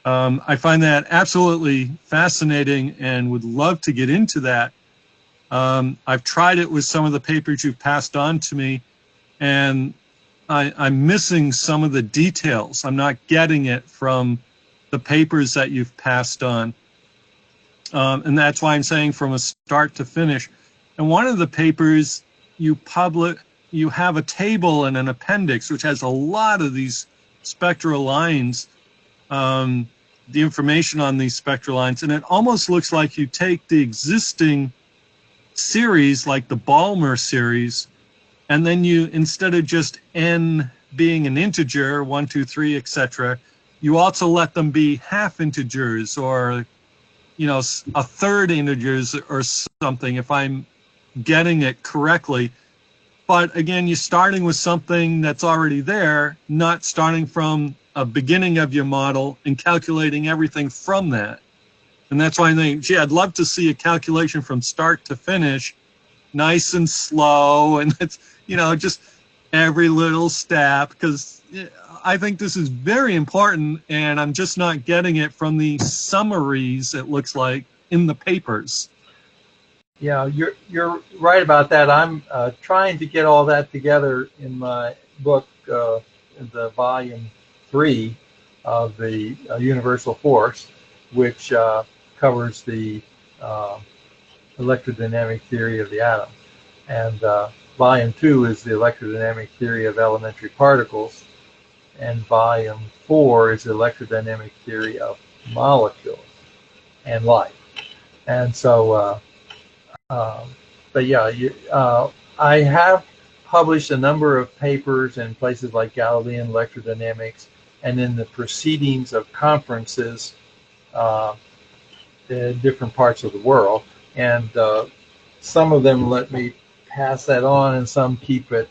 I find that absolutely fascinating and would love to get into that. I've tried it with some of the papers you've passed on to me, and I'm missing some of the details. I'm not getting it from the papers that you've passed on. And that's why I'm saying from a start to finish. And one of the papers you have a table and an appendix which has a lot of these spectral lines, the information on these spectral lines, and it almost looks like you take the existing series, like the Balmer series, and then you, instead of just n being an integer, 1, 2, 3, etc., you also let them be half integers or, you know, a third integers or something, if I'm getting it correctly. But again, you're starting with something that's already there, not starting from a beginning of your model and calculating everything from that. And that's why I think, gee, I'd love to see a calculation from start to finish, nice and slow, and it's, you know, just every little step, because I think this is very important, and I'm just not getting it from the summaries, it looks like, in the papers. Yeah, you're right about that. I'm trying to get all that together in my book, the volume 3 of the Universal Force, which covers the electrodynamic theory of the atom. And volume 2 is the electrodynamic theory of elementary particles. And volume 4 is the electrodynamic theory of molecules and light. And so, but yeah, I have published a number of papers in places like Galilean Electrodynamics and in the proceedings of conferences in different parts of the world. And some of them let me pass that on, and some keep it,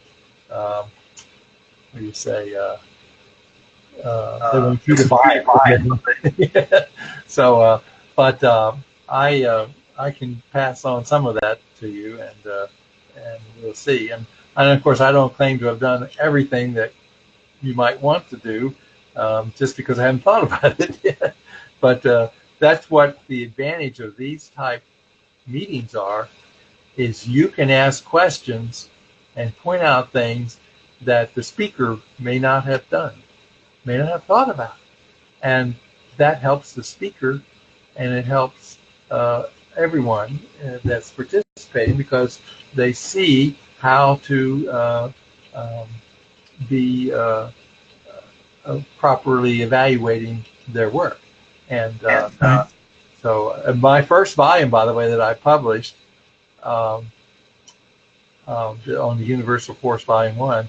what do you say, they want you to buy it. So, but I can pass on some of that to you, and we'll see. And of course, I don't claim to have done everything that you might want to do, just because I haven't thought about it yet. But that's what the advantage of these type meetings are, is you can ask questions and point out things that the speaker may not have done, may not have thought about. And that helps the speaker, and it helps everyone that's participating, because they see how to be properly evaluating their work. And so my first volume, by the way, that I published on the Universal Force Volume 1,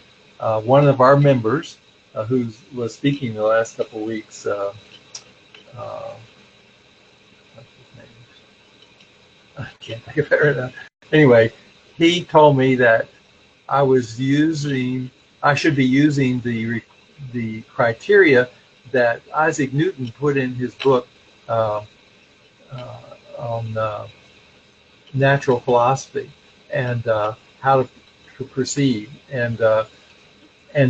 one of our members who was speaking the last couple of weeks, what's his name? I can't think of it right now. Anyway, he told me that I should be using the criteria that Isaac Newton put in his book on natural philosophy and how to proceed. And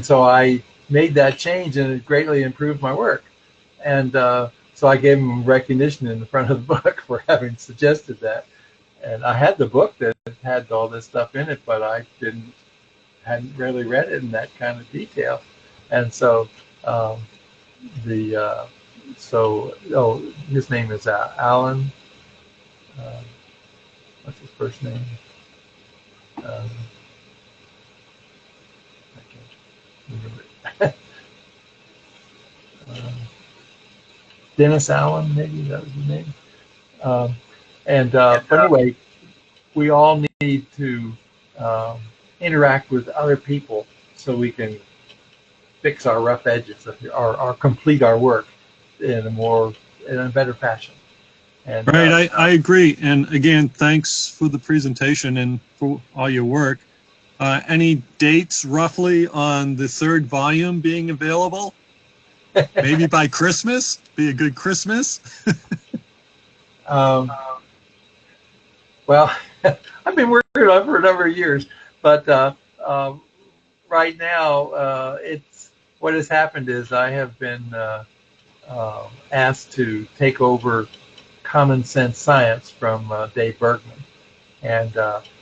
so I made that change, and it greatly improved my work. And so I gave him recognition in the front of the book for having suggested that. And I had the book that had all this stuff in it, but I hadn't really read it in that kind of detail. And so his name is Alan. What's his first name? I can't remember it. Dennis Allen, maybe that was his name. But anyway, we all need to interact with other people so we can fix our rough edges, or complete our work in a better fashion. And, Right, I agree. And again, thanks for the presentation and for all your work. Any dates roughly on the third volume being available? Maybe by Christmas? Be a good Christmas? Well, I've been working on it for a number of years, but right now, what has happened is I have been asked to take over Common Sense Science from Dave Bergman, and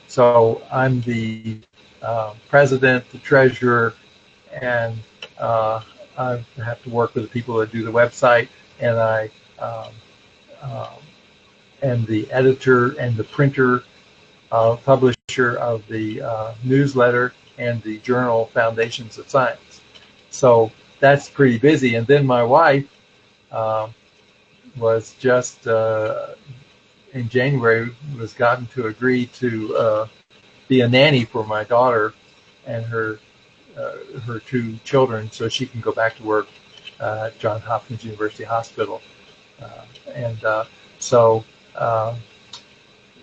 so I'm the president, the treasurer, and I have to work with the people that do the website, and I and the editor and the printer, publisher of the newsletter and the journal Foundations of Science. So that's pretty busy. And then my wife was just in January was gotten to agree to be a nanny for my daughter and her two children, so she can go back to work at Johns Hopkins University Hospital,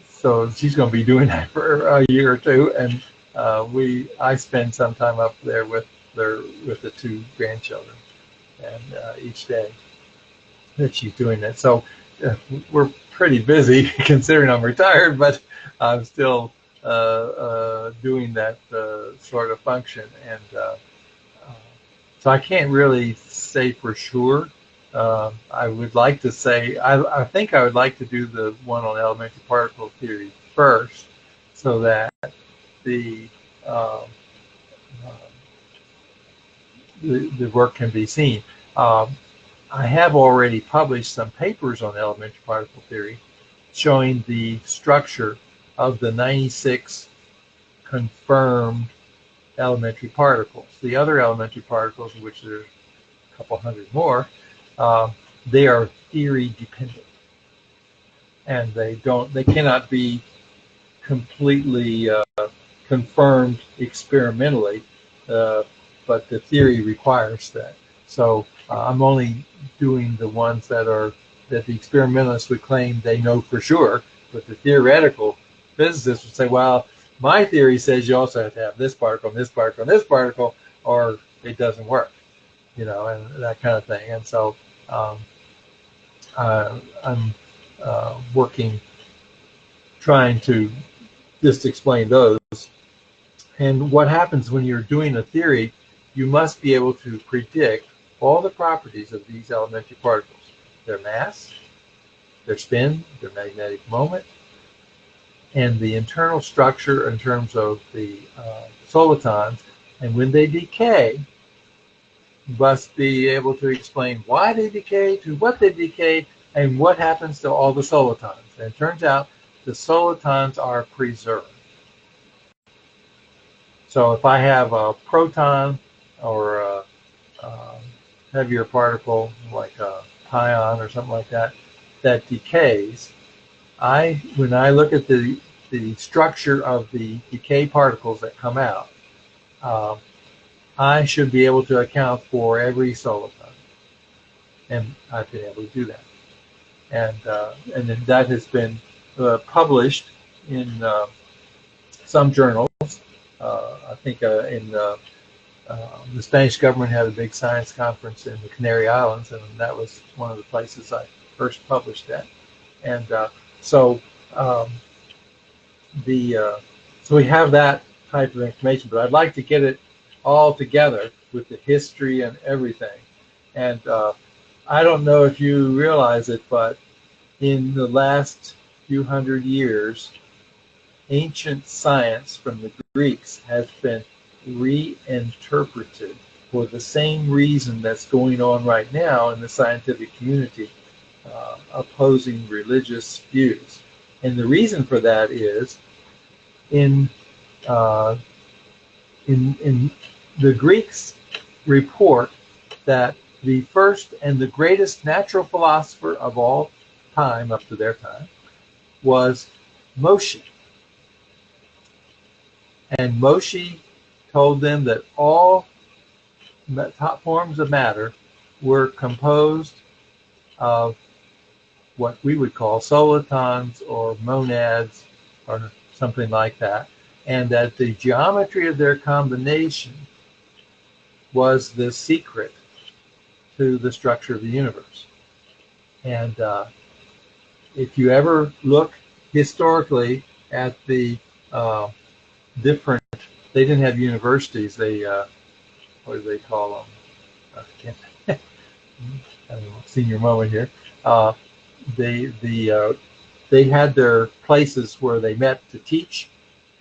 so she's going to be doing that for a year or two, and I spend some time up there with the two grandchildren, and each day that she's doing it. So we're pretty busy considering I'm retired, but I'm still doing that sort of function, and so I can't really say for sure. I would like to say, I think I would like to do the one on elementary particle theory first, so that the work can be seen. I have already published some papers on elementary particle theory showing the structure of the 96 confirmed elementary particles. The other elementary particles, which there are a couple hundred more, they are theory dependent, and they cannot be completely confirmed experimentally, but the theory requires that. So I'm only doing the ones that the experimentalists would claim they know for sure, but the theoretical physicists would say, well, my theory says you also have to have this particle, and this particle, and this particle, or it doesn't work, and that kind of thing. And so I'm working, trying to just explain those. And what happens when you're doing a theory, you must be able to predict all the properties of these elementary particles: their mass, their spin, their magnetic moment, and the internal structure in terms of the solitons. And when they decay, you must be able to explain why they decay, to what they decay, and what happens to all the solitons. And it turns out the solitons are preserved. So if I have a proton or a heavier particle like a pion or something like that decays, when I look at the structure of the decay particles that come out, I should be able to account for every soliton, and I've been able to do that. And then that has been published in some journals. I think in the Spanish government had a big science conference in the Canary Islands, and that was one of the places I first published that. And so we have that type of information, but I'd like to get it all together with the history and everything. And I don't know if you realize it, but in the last few hundred years, ancient science from the Greeks has been reinterpreted for the same reason that's going on right now in the scientific community, opposing religious views. And the reason for that is in the Greeks report that the first and the greatest natural philosopher of all time, up to their time, was Moshe. And Moshe told them that all top forms of matter were composed of what we would call solitons or monads or something like that, and that the geometry of their combination was the secret to the structure of the universe. And if you ever look historically at the different, they didn't have universities, they, what do they call them? I don't know, senior moment here. They had their places where they met to teach,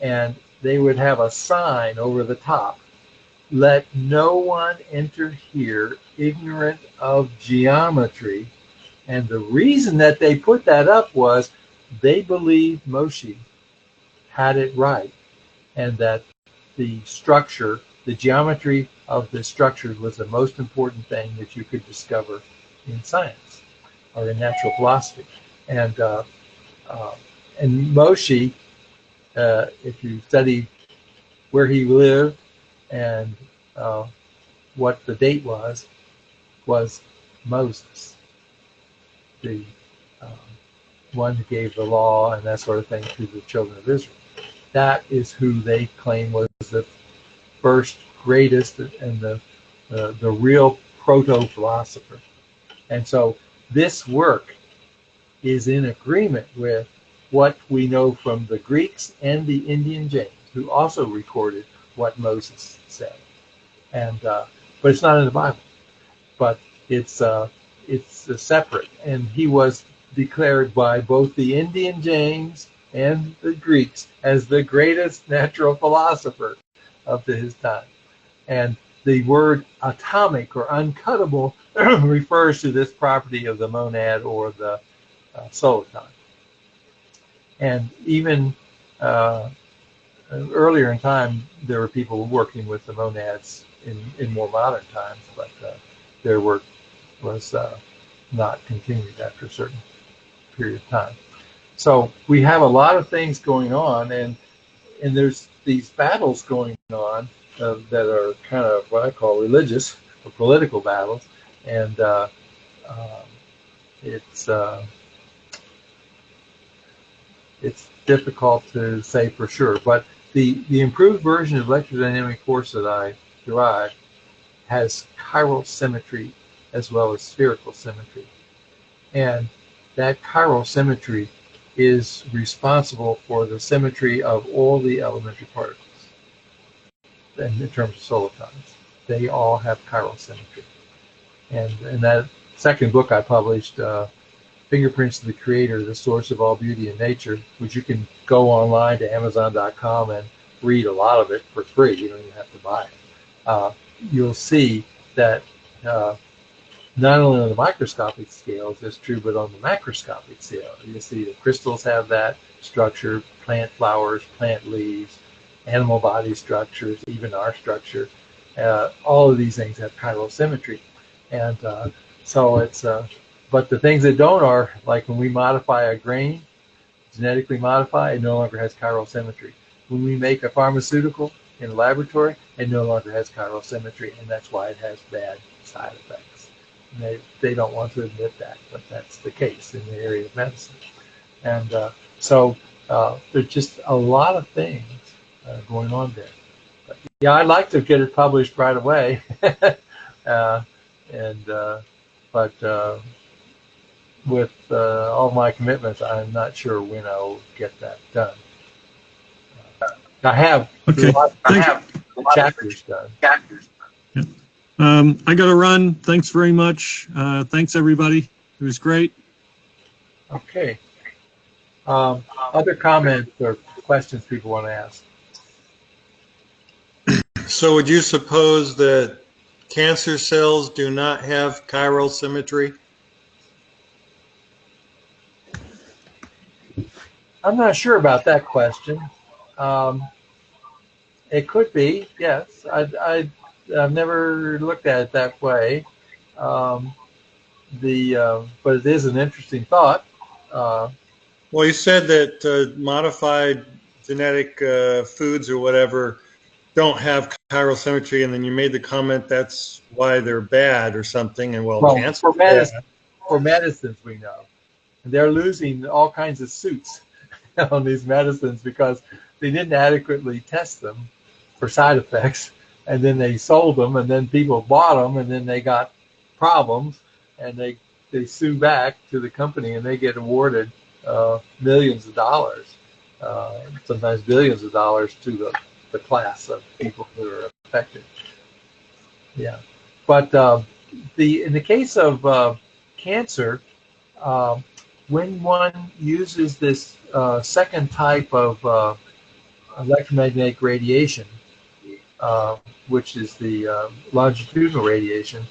and they would have a sign over the top: "Let no one enter here ignorant of geometry." And the reason that they put that up was they believed Moshe had it right, and that the structure, the geometry of the structure, was the most important thing that you could discover in science or in natural philosophy. And Moshe, if you study where he lived and what the date was Moses, the one who gave the law and that sort of thing to the children of Israel. That is who they claim was the first, greatest, and the real proto-philosopher. And so this work is in agreement with what we know from the Greeks and the Indian Jains, who also recorded what Moses said. And but it's not in the Bible. But it's separate, and he was declared by both the Indian Jains and the Greeks as the greatest natural philosopher up to his time. And the word atomic or uncuttable refers to this property of the monad or the soliton. And even earlier in time, there were people working with the monads in more modern times, but their work was not continued after a certain period of time. So we have a lot of things going on, and there's these battles going on that are kind of what I call religious or political battles, and it's difficult to say for sure. But the improved version of electrodynamic force that I derived has chiral symmetry as well as spherical symmetry. And that chiral symmetry is responsible for the symmetry of all the elementary particles. And in terms of solitons, they all have chiral symmetry. And in that second book I published, Fingerprints of the Creator, the Source of All Beauty in Nature, which you can go online to Amazon.com and read a lot of it for free. You don't even have to buy it. You'll see that not only on the microscopic scales it's true, but on the macroscopic scale. You see the crystals have that structure, plant flowers, plant leaves, animal body structures, even our structure. All of these things have chiral symmetry. And so it's, but the things that don't are, like when we modify a grain, genetically modify, it no longer has chiral symmetry. When we make a pharmaceutical in a laboratory, it no longer has chiral symmetry, and that's why it has bad side effects. And they don't want to admit that, but that's the case in the area of medicine. And so there's just a lot of things going on there. But, yeah, I'd like to get it published right away, but with all my commitments, I'm not sure when I'll get that done. I have chapters done. Yeah. I got to run. Thanks very much. Thanks, everybody. It was great. Okay. Other comments or questions people want to ask? So would you suppose that cancer cells do not have chiral symmetry? I'm not sure about that question. It could be, yes. I've never looked at it that way. But it is an interesting thought. Well, you said that modified genetic foods or whatever don't have chiral symmetry, and then you made the comment that's why they're bad or something, and well, Well, cancer for is bad. for medicines, we know. And they're losing all kinds of suits on these medicines because they didn't adequately test them for side effects, and then they sold them, and then people bought them, and then they got problems, and they sue back to the company, and they get awarded millions of dollars, sometimes billions of dollars to the class of people who are affected. Yeah, but in the case of cancer, when one uses this second type of electromagnetic radiation, which is the longitudinal radiation,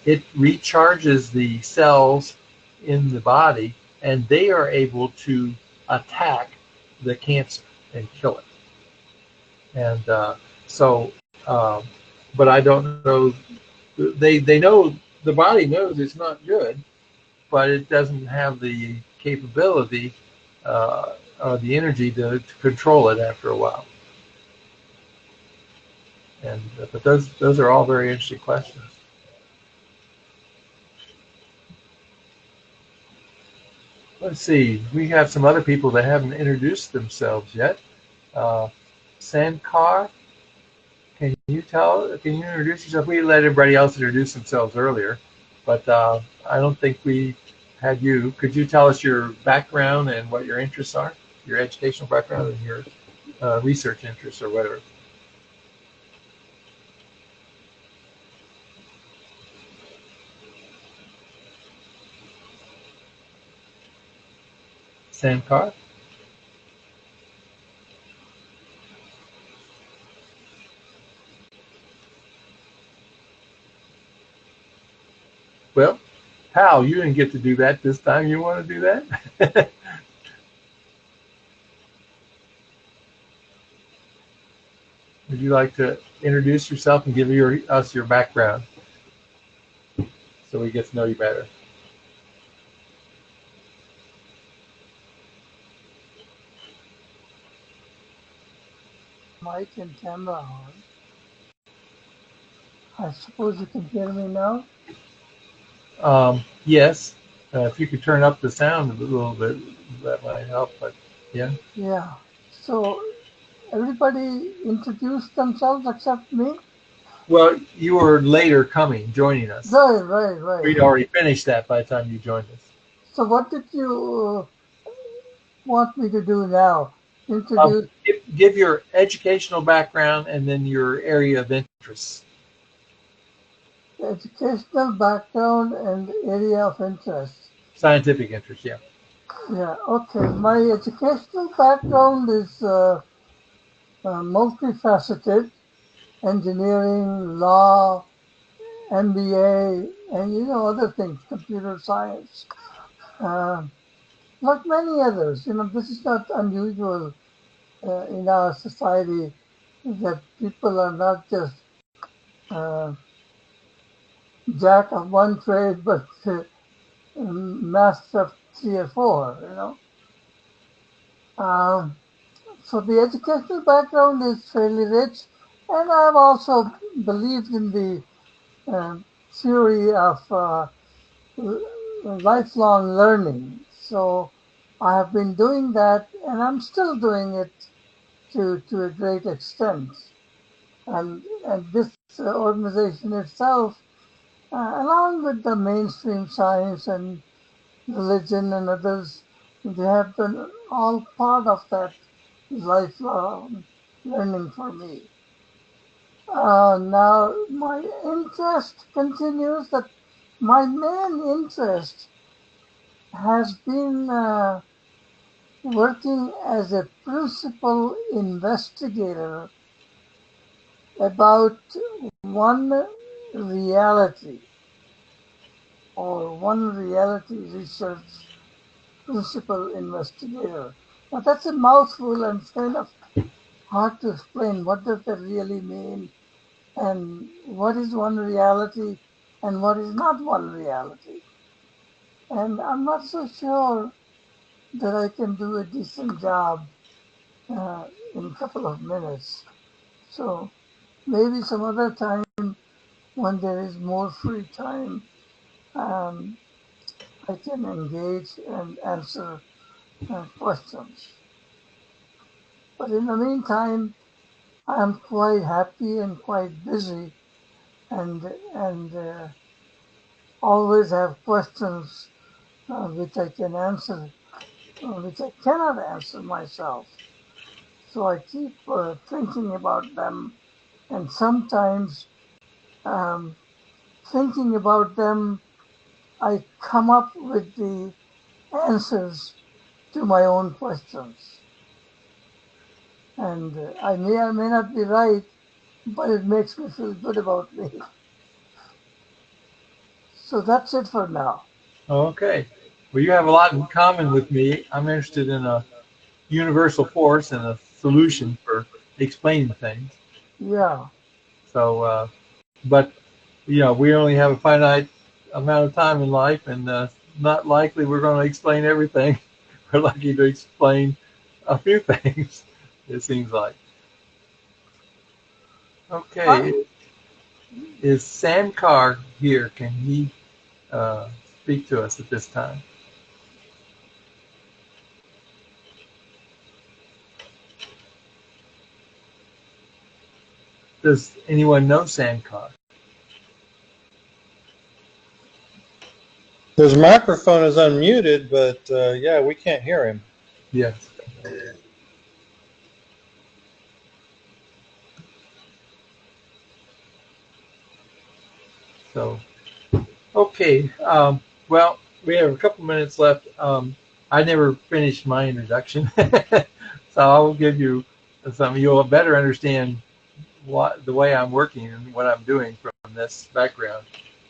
it recharges the cells in the body, and they are able to attack the cancer and kill it. And but I don't know. They know, the body knows it's not good, but it doesn't have the capability or the energy to control it after a while. And but those are all very interesting questions. Let's see. We have some other people that haven't introduced themselves yet. Sankar, can you introduce yourself? We let everybody else introduce themselves earlier, but I don't think we had you. Could you tell us your background and what your interests are, your educational background and your research interests or whatever? Sankar? Well, Hal, you didn't get to do that this time. You want to do that? Would you like to introduce yourself and give us your background so we get to know you better? Mic and camera on. I suppose you can hear me now? Yes. If you could turn up the sound a little bit, that might help. But yeah. Yeah. So everybody introduced themselves except me? Well, you were later joining us. Right. We'd already finished that by the time you joined us. So what did you want me to do now? Introduce Give your educational background and then your area of interest. educational background and area of interest. Scientific interest, yeah. Yeah, okay. My educational background is multifaceted: engineering, law, MBA, and other things, computer science. Uh, like many others, this is not unusual in our society that people are not just uh, jack of one trade, but master of three or four. So the educational background is fairly rich, and I've also believed in the theory of lifelong learning. So I have been doing that, and I'm still doing it to a great extent. And this organization itself, along with the mainstream science and religion and others, they have been all part of that lifelong learning for me. Now, my interest continues that my main interest has been working as a principal investigator about one reality or one reality research principal investigator. Now that's a mouthful and it's kind of hard to explain. What does that really mean? And what is one reality and what is not one reality? And I'm not so sure that I can do a decent job in a couple of minutes. So maybe some other time when there is more free time, I can engage and answer questions. But in the meantime, I am quite happy and quite busy, and always have questions which I can answer, which I cannot answer myself. So I keep thinking about them, and sometimes um, thinking about them, I come up with the answers to my own questions. And I may or may not be right, but it makes me feel good about me. So that's it for now. Okay. Well, you have a lot in common with me. I'm interested in a universal force and a solution for explaining things. Yeah. So, but we only have a finite amount of time in life, and not likely we're going to explain everything. We're lucky to explain a few things, it seems like. Okay, is Sam Carr here? Can he speak to us at this time? Does anyone know Sam Carr? His microphone is unmuted, but yeah, we can't hear him. Yes. So, okay. Well, we have a couple minutes left. I never finished my introduction, so I'll give you some. You'll better understand the way I'm working and what I'm doing from this background.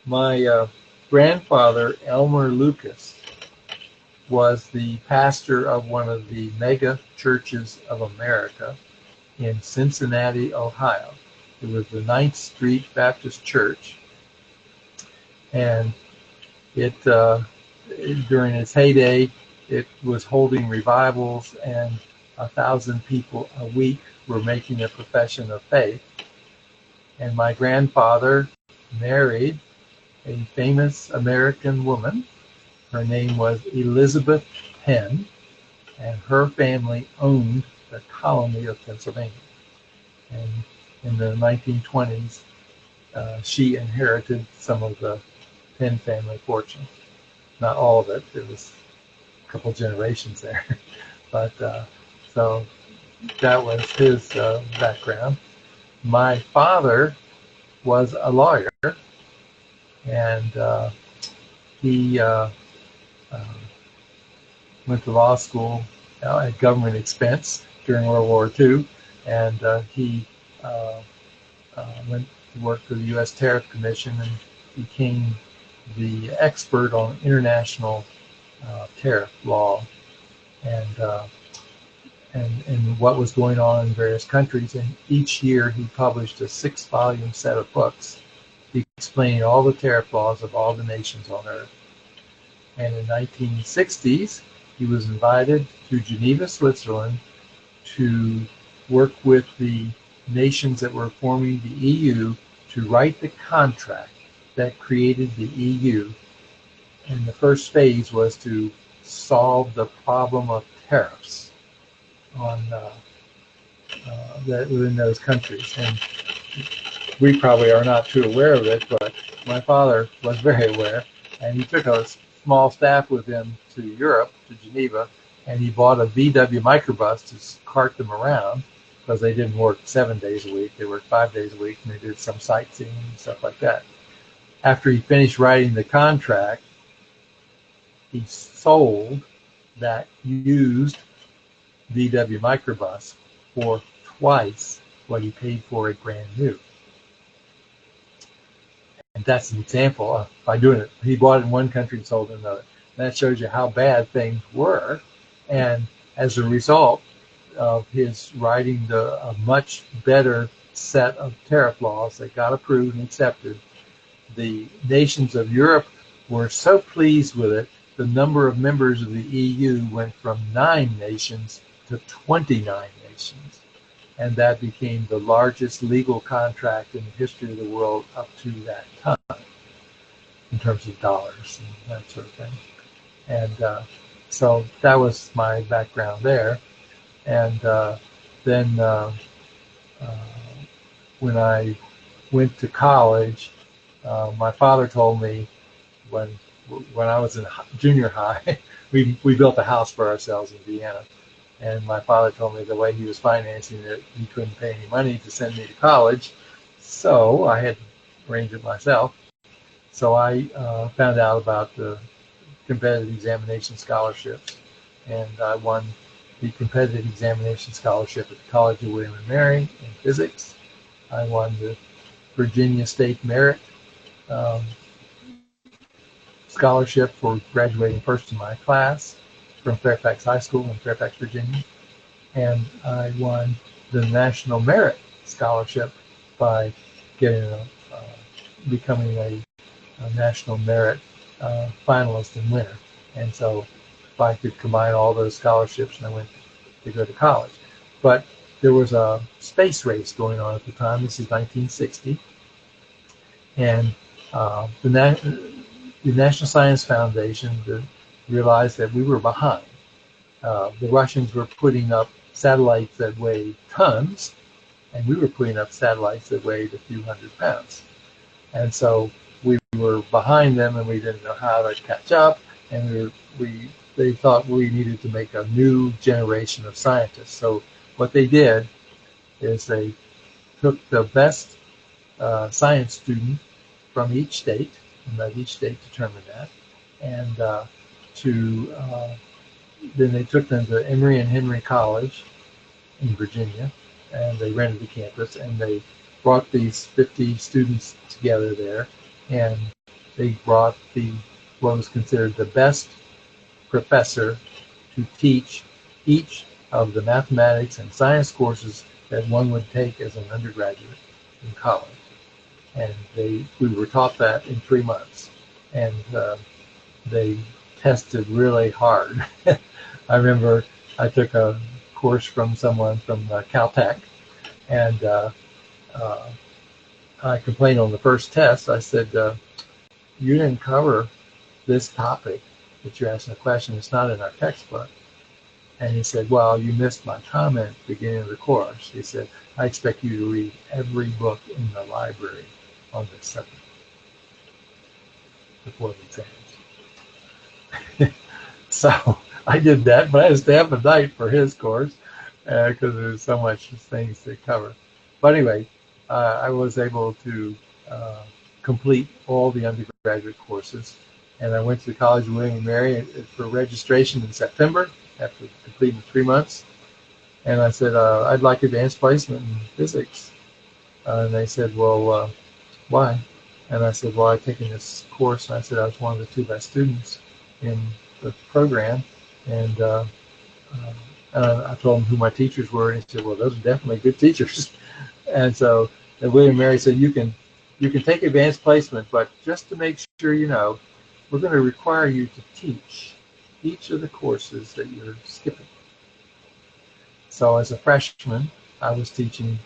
My grandfather, Elmer Lucas, was the pastor of one of the mega churches of America in Cincinnati, Ohio. It was the 9th Street Baptist Church, and it during its heyday, it was holding revivals, and 1,000 people a week were making a profession of faith. And my grandfather married a famous American woman. Her name was Elizabeth Penn, and her family owned the colony of Pennsylvania. And in the 1920s, she inherited some of the Penn family fortune. Not all of it. There was a couple generations there. But so that was his background. My father was a lawyer, and he went to law school at government expense during World War II, and he went to work for the U.S. Tariff Commission and became the expert on international tariff law and what was going on in various countries. And each year he published a 6-volume set of books explaining all the tariff laws of all the nations on Earth. And in the 1960s, he was invited to Geneva, Switzerland, to work with the nations that were forming the EU to write the contract that created the EU. And the first phase was to solve the problem of tariffs on that within those countries. And we probably are not too aware of it, but my father was very aware, and he took a small staff with him to Europe, to Geneva, and he bought a VW microbus to cart them around, because they didn't work 7 days a week. They worked 5 days a week, and they did some sightseeing and stuff like that. After he finished writing the contract, he sold that used VW microbus for twice what he paid for it brand new. And that's an example of, by doing it, he bought it in one country and sold it in another. That shows you how bad things were. And as a result of his writing a much better set of tariff laws that got approved and accepted, the nations of Europe were so pleased with it, the number of members of the EU went from 9 nations to 29 nations. and that became the largest legal contract in the history of the world up to that time in terms of dollars and that sort of thing. And so that was my background there. And then when I went to college, my father told me when I was in junior high, we built a house for ourselves in Vienna. And my father told me the way he was financing it, he couldn't pay any money to send me to college. So I had to arrange it myself. So I found out about the competitive examination scholarships, and I won the competitive examination scholarship at the College of William and Mary in physics. I won the Virginia State Merit scholarship for graduating first in my class from Fairfax High School in Fairfax, Virginia. And I won the National Merit Scholarship by becoming a National Merit finalist and winner. And so if I could combine all those scholarships, and I went to go to college. But there was a space race going on at the time. This is 1960. And the National Science Foundation realized that we were behind. The Russians were putting up satellites that weighed tons, and we were putting up satellites that weighed a few hundred pounds. And so we were behind them, and we didn't know how to catch up. And they thought we needed to make a new generation of scientists. So what they did is they took the best science student from each state, and let each state determine that. And then they took them to Emory and Henry College in Virginia, and they rented the campus, and they brought these 50 students together there, and they brought what was considered the best professor to teach each of the mathematics and science courses that one would take as an undergraduate in college. And we were taught that in 3 months, and they tested really hard. I remember I took a course from someone from Caltech, and I complained on the first test. I said, you didn't cover this topic that you're asking a question. It's not in our textbook. And he said, well, you missed my comment at the beginning of the course. He said, I expect you to read every book in the library on this subject before the exams. So I did that, but I had to stay up at night for his course because there's so much things to cover. But anyway, I was able to complete all the undergraduate courses, and I went to the College of William and Mary for registration in September after completing 3 months. And I said, I'd like advanced placement in physics. And they said, well, why? And I said, well, I've taken this course, and I said I was one of the 2 best students in the program. And I told him who my teachers were, and he said, well, those are definitely good teachers. And so William and Mary said, you can take advanced placement, but just to make sure you know, we're going to require you to teach each of the courses that you're skipping. So as a freshman, I was teaching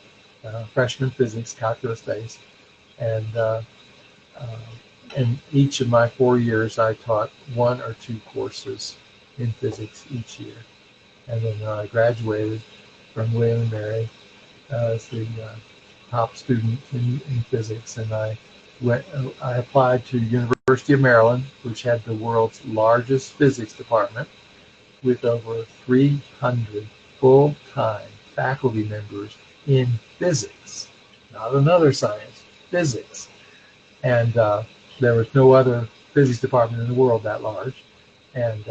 freshman physics, calculus-based, and in each of my 4 years, I taught 1 or 2 courses in physics each year. And then I graduated from William and Mary as the top student in physics, and I applied to University of Maryland, which had the world's largest physics department with over 300 full-time faculty members in physics, not another science, physics. And there was no other physics department in the world that large. And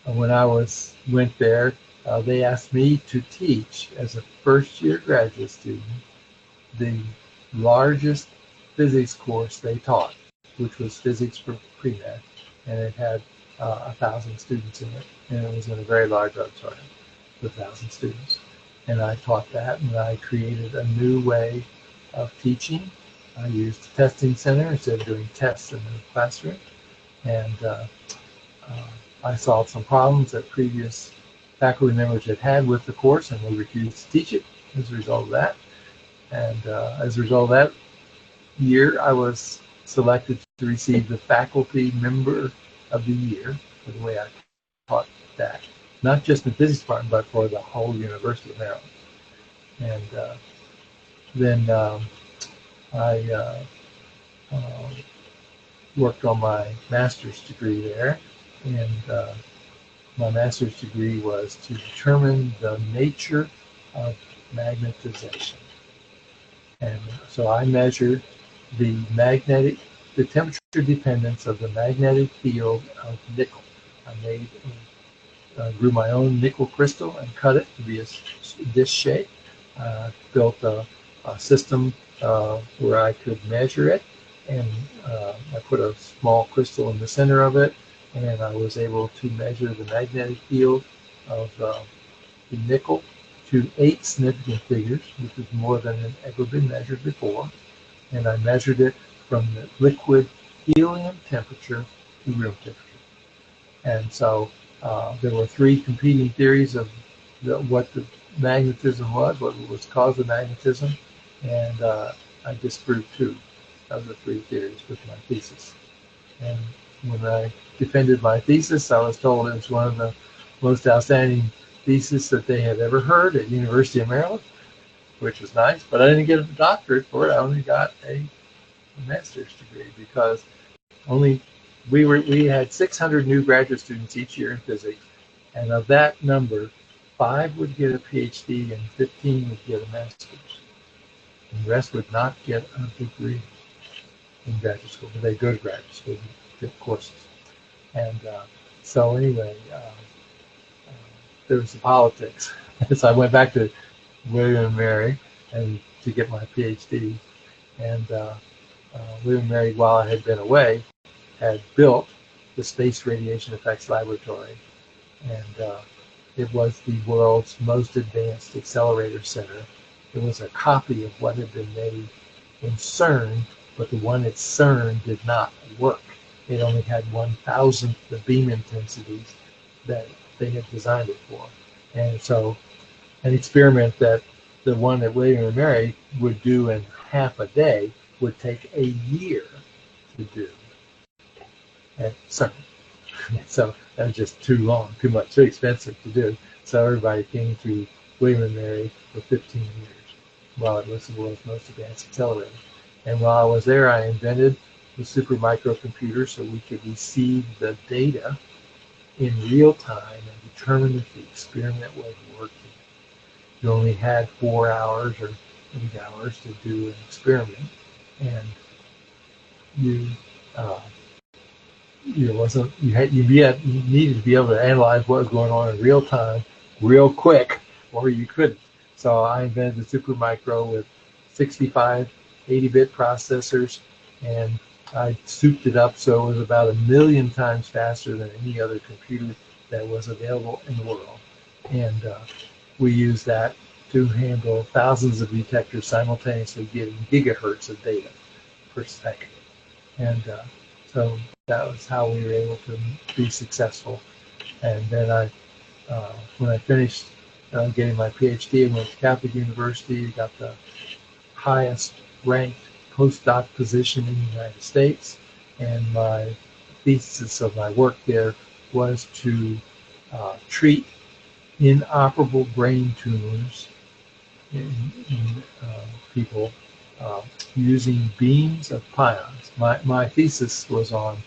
when I went there, they asked me to teach as a first-year graduate student the largest physics course they taught, which was physics for pre-med, and it had 1,000 students in it, and it was in a very large auditorium with 1,000 students. And I taught that, and I created a new way of teaching. I used the testing center instead of doing tests in the classroom, and I solved some problems that previous faculty members had with the course, and we refused to teach it as a result of that. And as a result of that year, I was selected to receive the Faculty Member of the Year for the way I taught that, not just in the physics department, but for the whole University of Maryland. And then I worked on my master's degree there, and my master's degree was to determine the nature of magnetization. And so I measured the temperature dependence of the magnetic field of nickel. I grew my own nickel crystal and cut it to be a disc shape. Built a system where I could measure it, and I put a small crystal in the center of it, and I was able to measure the magnetic field of the nickel to 8 significant figures, which is more than had ever been measured before. And I measured it from the liquid helium temperature to room temperature. And so there were 3 competing theories of what the magnetism was, what was cause of magnetism, and I disproved 2 of the 3 theories with my thesis. And when I defended my thesis, I was told it was one of the most outstanding thesis that they had ever heard at University of Maryland, which was nice, but I didn't get a doctorate for it. I only got a master's degree because we had 600 new graduate students each year in physics, and of that number, 5 would get a PhD and 15 would get a master's. And the rest would not get a degree in graduate school, but they go to graduate school to get courses. And so anyway, there was the politics. So I went back to William and Mary and to get my PhD. And William and Mary, while I had been away, had built the Space Radiation Effects Laboratory. And it was the world's most advanced accelerator center. It was a copy of what had been made in CERN, but the one at CERN did not work. It only had 1,000th the beam intensities that they had designed it for. And so an experiment that the one that William and Mary would do in half a day would take a year to do at CERN. So that was just too long, too expensive to do. So everybody came to William and Mary for 15 years while it was the world's most advanced accelerator. And while I was there, I invented the super microcomputer so we could receive the data in real time and determine if the experiment was working. You only had 4 hours or 8 hours to do an experiment, and you needed to be able to analyze what was going on in real time, real quick, or you couldn't. So I invented the super micro with 65 80-bit processors, and I souped it up so it was about 1 million times faster than any other computer that was available in the world. And we used that to handle thousands of detectors simultaneously getting gigahertz of data per second. And so that was how we were able to be successful. And then when I finished getting my PhD, I went to Catholic University, got the highest ranked postdoc position in the United States, and my thesis of my work there was to treat inoperable brain tumors in people using beams of pions. My thesis was on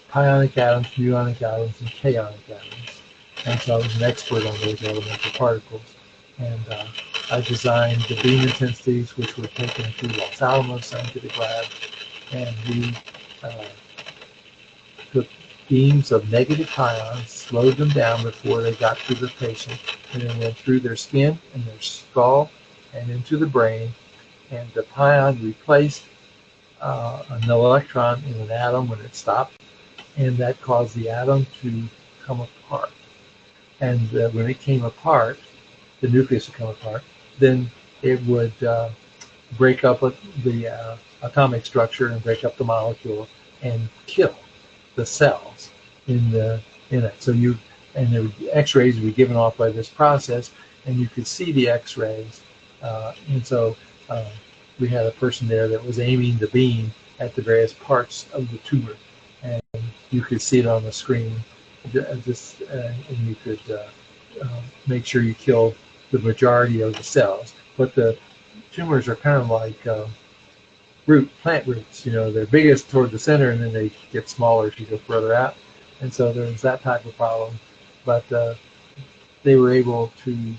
pionic atoms, muonic atoms, and kaonic atoms, and so I was an expert on those elemental particles. And I designed the beam intensities, which were taken to Los Alamos Scientific Lab, and we took beams of negative pions, slowed them down before they got to the patient, and then went through their skin and their skull and into the brain, and the pion replaced an electron in an atom when it stopped, and that caused the atom to come apart. And when it came apart, the nucleus would come apart, then it would break up the atomic structure and break up the molecule and kill the cells in it. So and the X-rays would be given off by this process, and you could see the X-rays. And so we had a person there that was aiming the beam at the various parts of the tumor, and you could see it on the screen. And you could make sure you kill the majority of the cells. But the tumors are kind of like plant roots. They're biggest toward the center, and then they get smaller as you go further out. And so there's that type of problem. But they were able to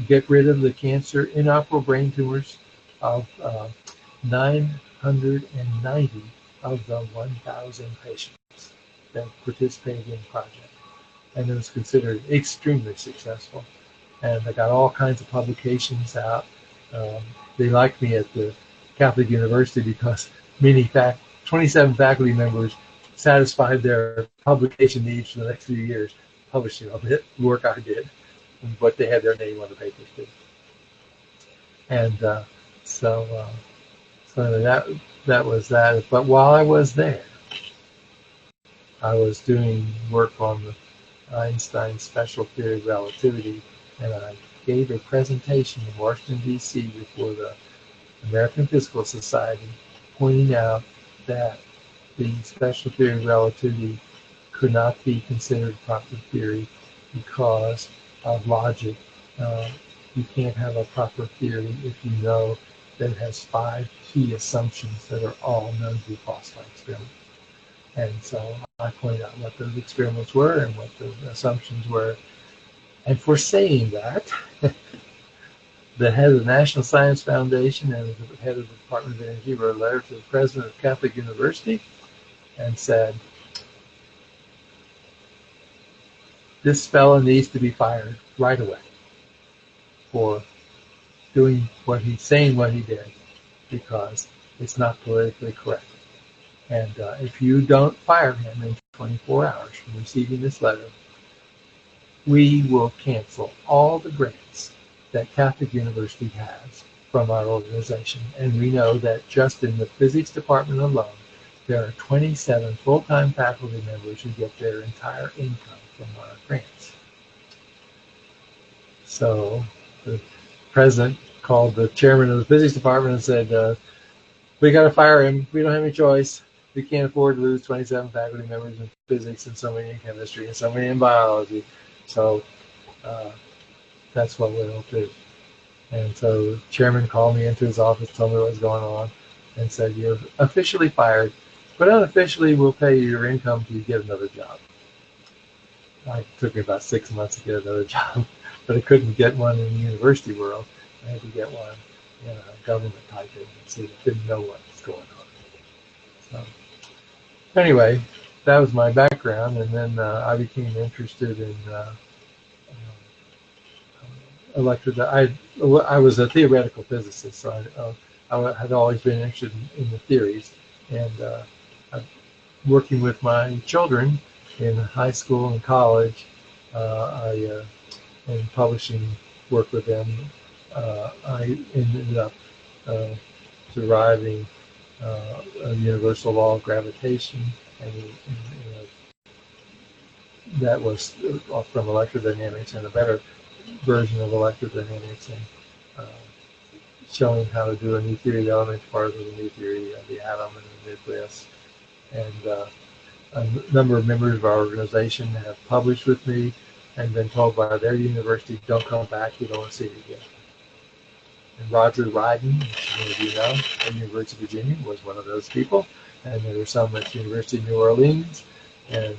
get rid of the cancer inoperable brain tumors of 990 of the 1,000 patients that participated in the project. And it was considered extremely successful. And I got all kinds of publications out. They liked me at the Catholic University because 27 faculty members satisfied their publication needs for the next few years, publishing the work I did, but they had their name on the papers too. And so that was that. But while I was there, I was doing work on the Einstein special theory of relativity, and I gave a presentation in Washington, D.C. before the American Physical Society, pointing out that the special theory of relativity could not be considered proper theory because of logic. You can't have a proper theory if you know that it has 5 key assumptions that are all known to be false by experiment. And so I pointed out what those experiments were and what the assumptions were. And for saying that, the head of the National Science Foundation and the head of the Department of Energy wrote a letter to the president of Catholic University and said, this fellow needs to be fired right away for doing saying what he did, because it's not politically correct. And if you don't fire him in 24 hours from receiving this letter, we will cancel all the grants that Catholic University has from our organization. And we know that just in the physics department alone, there are 27 full-time faculty members who get their entire income from our grants. So the president called the chairman of the physics department and said, we got to fire him. We don't have any choice. We can't afford to lose 27 faculty members in physics and so many in chemistry and so many in biology. So that's what we'll do. And so the chairman called me into his office, told me what was going on, and said, you're officially fired, but unofficially we'll pay you your income till you get another job. It took me about 6 months to get another job, but I couldn't get one in the university world. I had to get one in a government type agency that didn't know what was going on. So anyway, that was my background, and then I became interested in I was a theoretical physicist, so I had always been interested in the theories, and working with my children in high school and college, in publishing work with them, I ended up deriving a universal law of gravitation, and that was from electrodynamics, and a better version of electrodynamics, and showing how to do a new theory of the elements, part of the new theory of the atom and the nucleus. And a number of members of our organization have published with me and been told by their university, don't come back, you don't want to see it again. And Roger Ryden, which many of you know, at the University of Virginia, was one of those people. And there were some at the University of New Orleans, and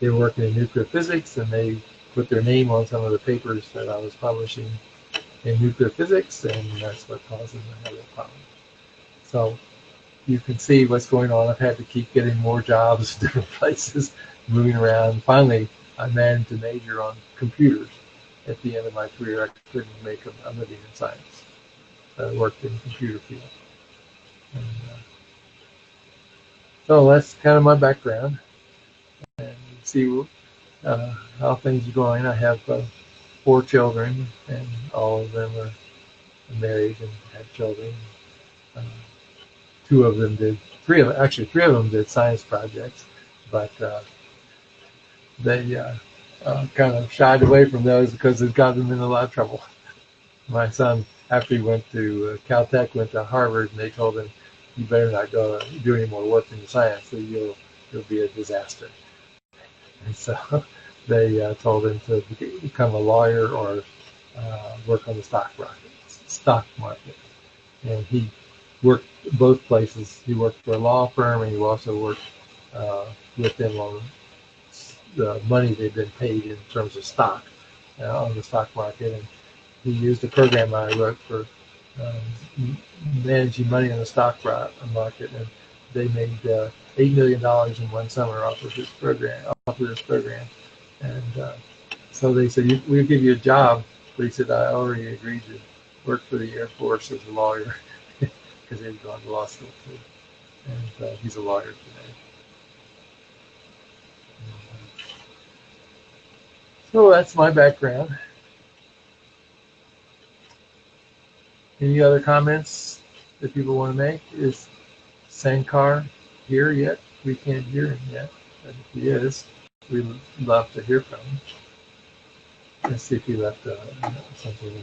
they were working in nuclear physics, and they put their name on some of the papers that I was publishing in nuclear physics, and that's what causes me to have that problem. So you can see what's going on. I've had to keep getting more jobs in different places, moving around. Finally, I managed to major on computers. At the end of my career, I couldn't make a living in science. I worked in the computer field. And, so that's kind of my background. And see how things are going. I have 4 children, and all of them are married and have children. 3 of them did science projects, but they kind of shied away from those because it got them in a lot of trouble. My son, after he went to Caltech, went to Harvard, and they told him, "You better not go do any more work in the science, or you'll be a disaster." And so they told him to become a lawyer or work on the stock market. And he worked both places. He worked for a law firm, and he also worked with them on the money they'd been paid in terms of stock on the stock market. And he used a program I wrote for managing money in the stock market, and they made $8 million in one summer off of this program. And so they said, "We'll give you a job." But he said, "I already agreed to work for the Air Force as a lawyer," because he'd gone to law school too. And he's a lawyer today. So that's my background. Any other comments that people want to make? Is Sankar here yet? We can't hear him yet, but if he is, we'd love to hear from him. Let's see if he left something in the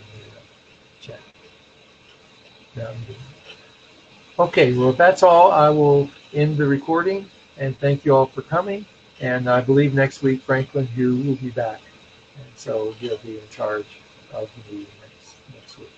chat. No, he didn't. Okay, well, if that's all, I will end the recording, and thank you all for coming. And I believe next week, Franklin Hugh will be back. And so he'll be in charge of the meeting next week.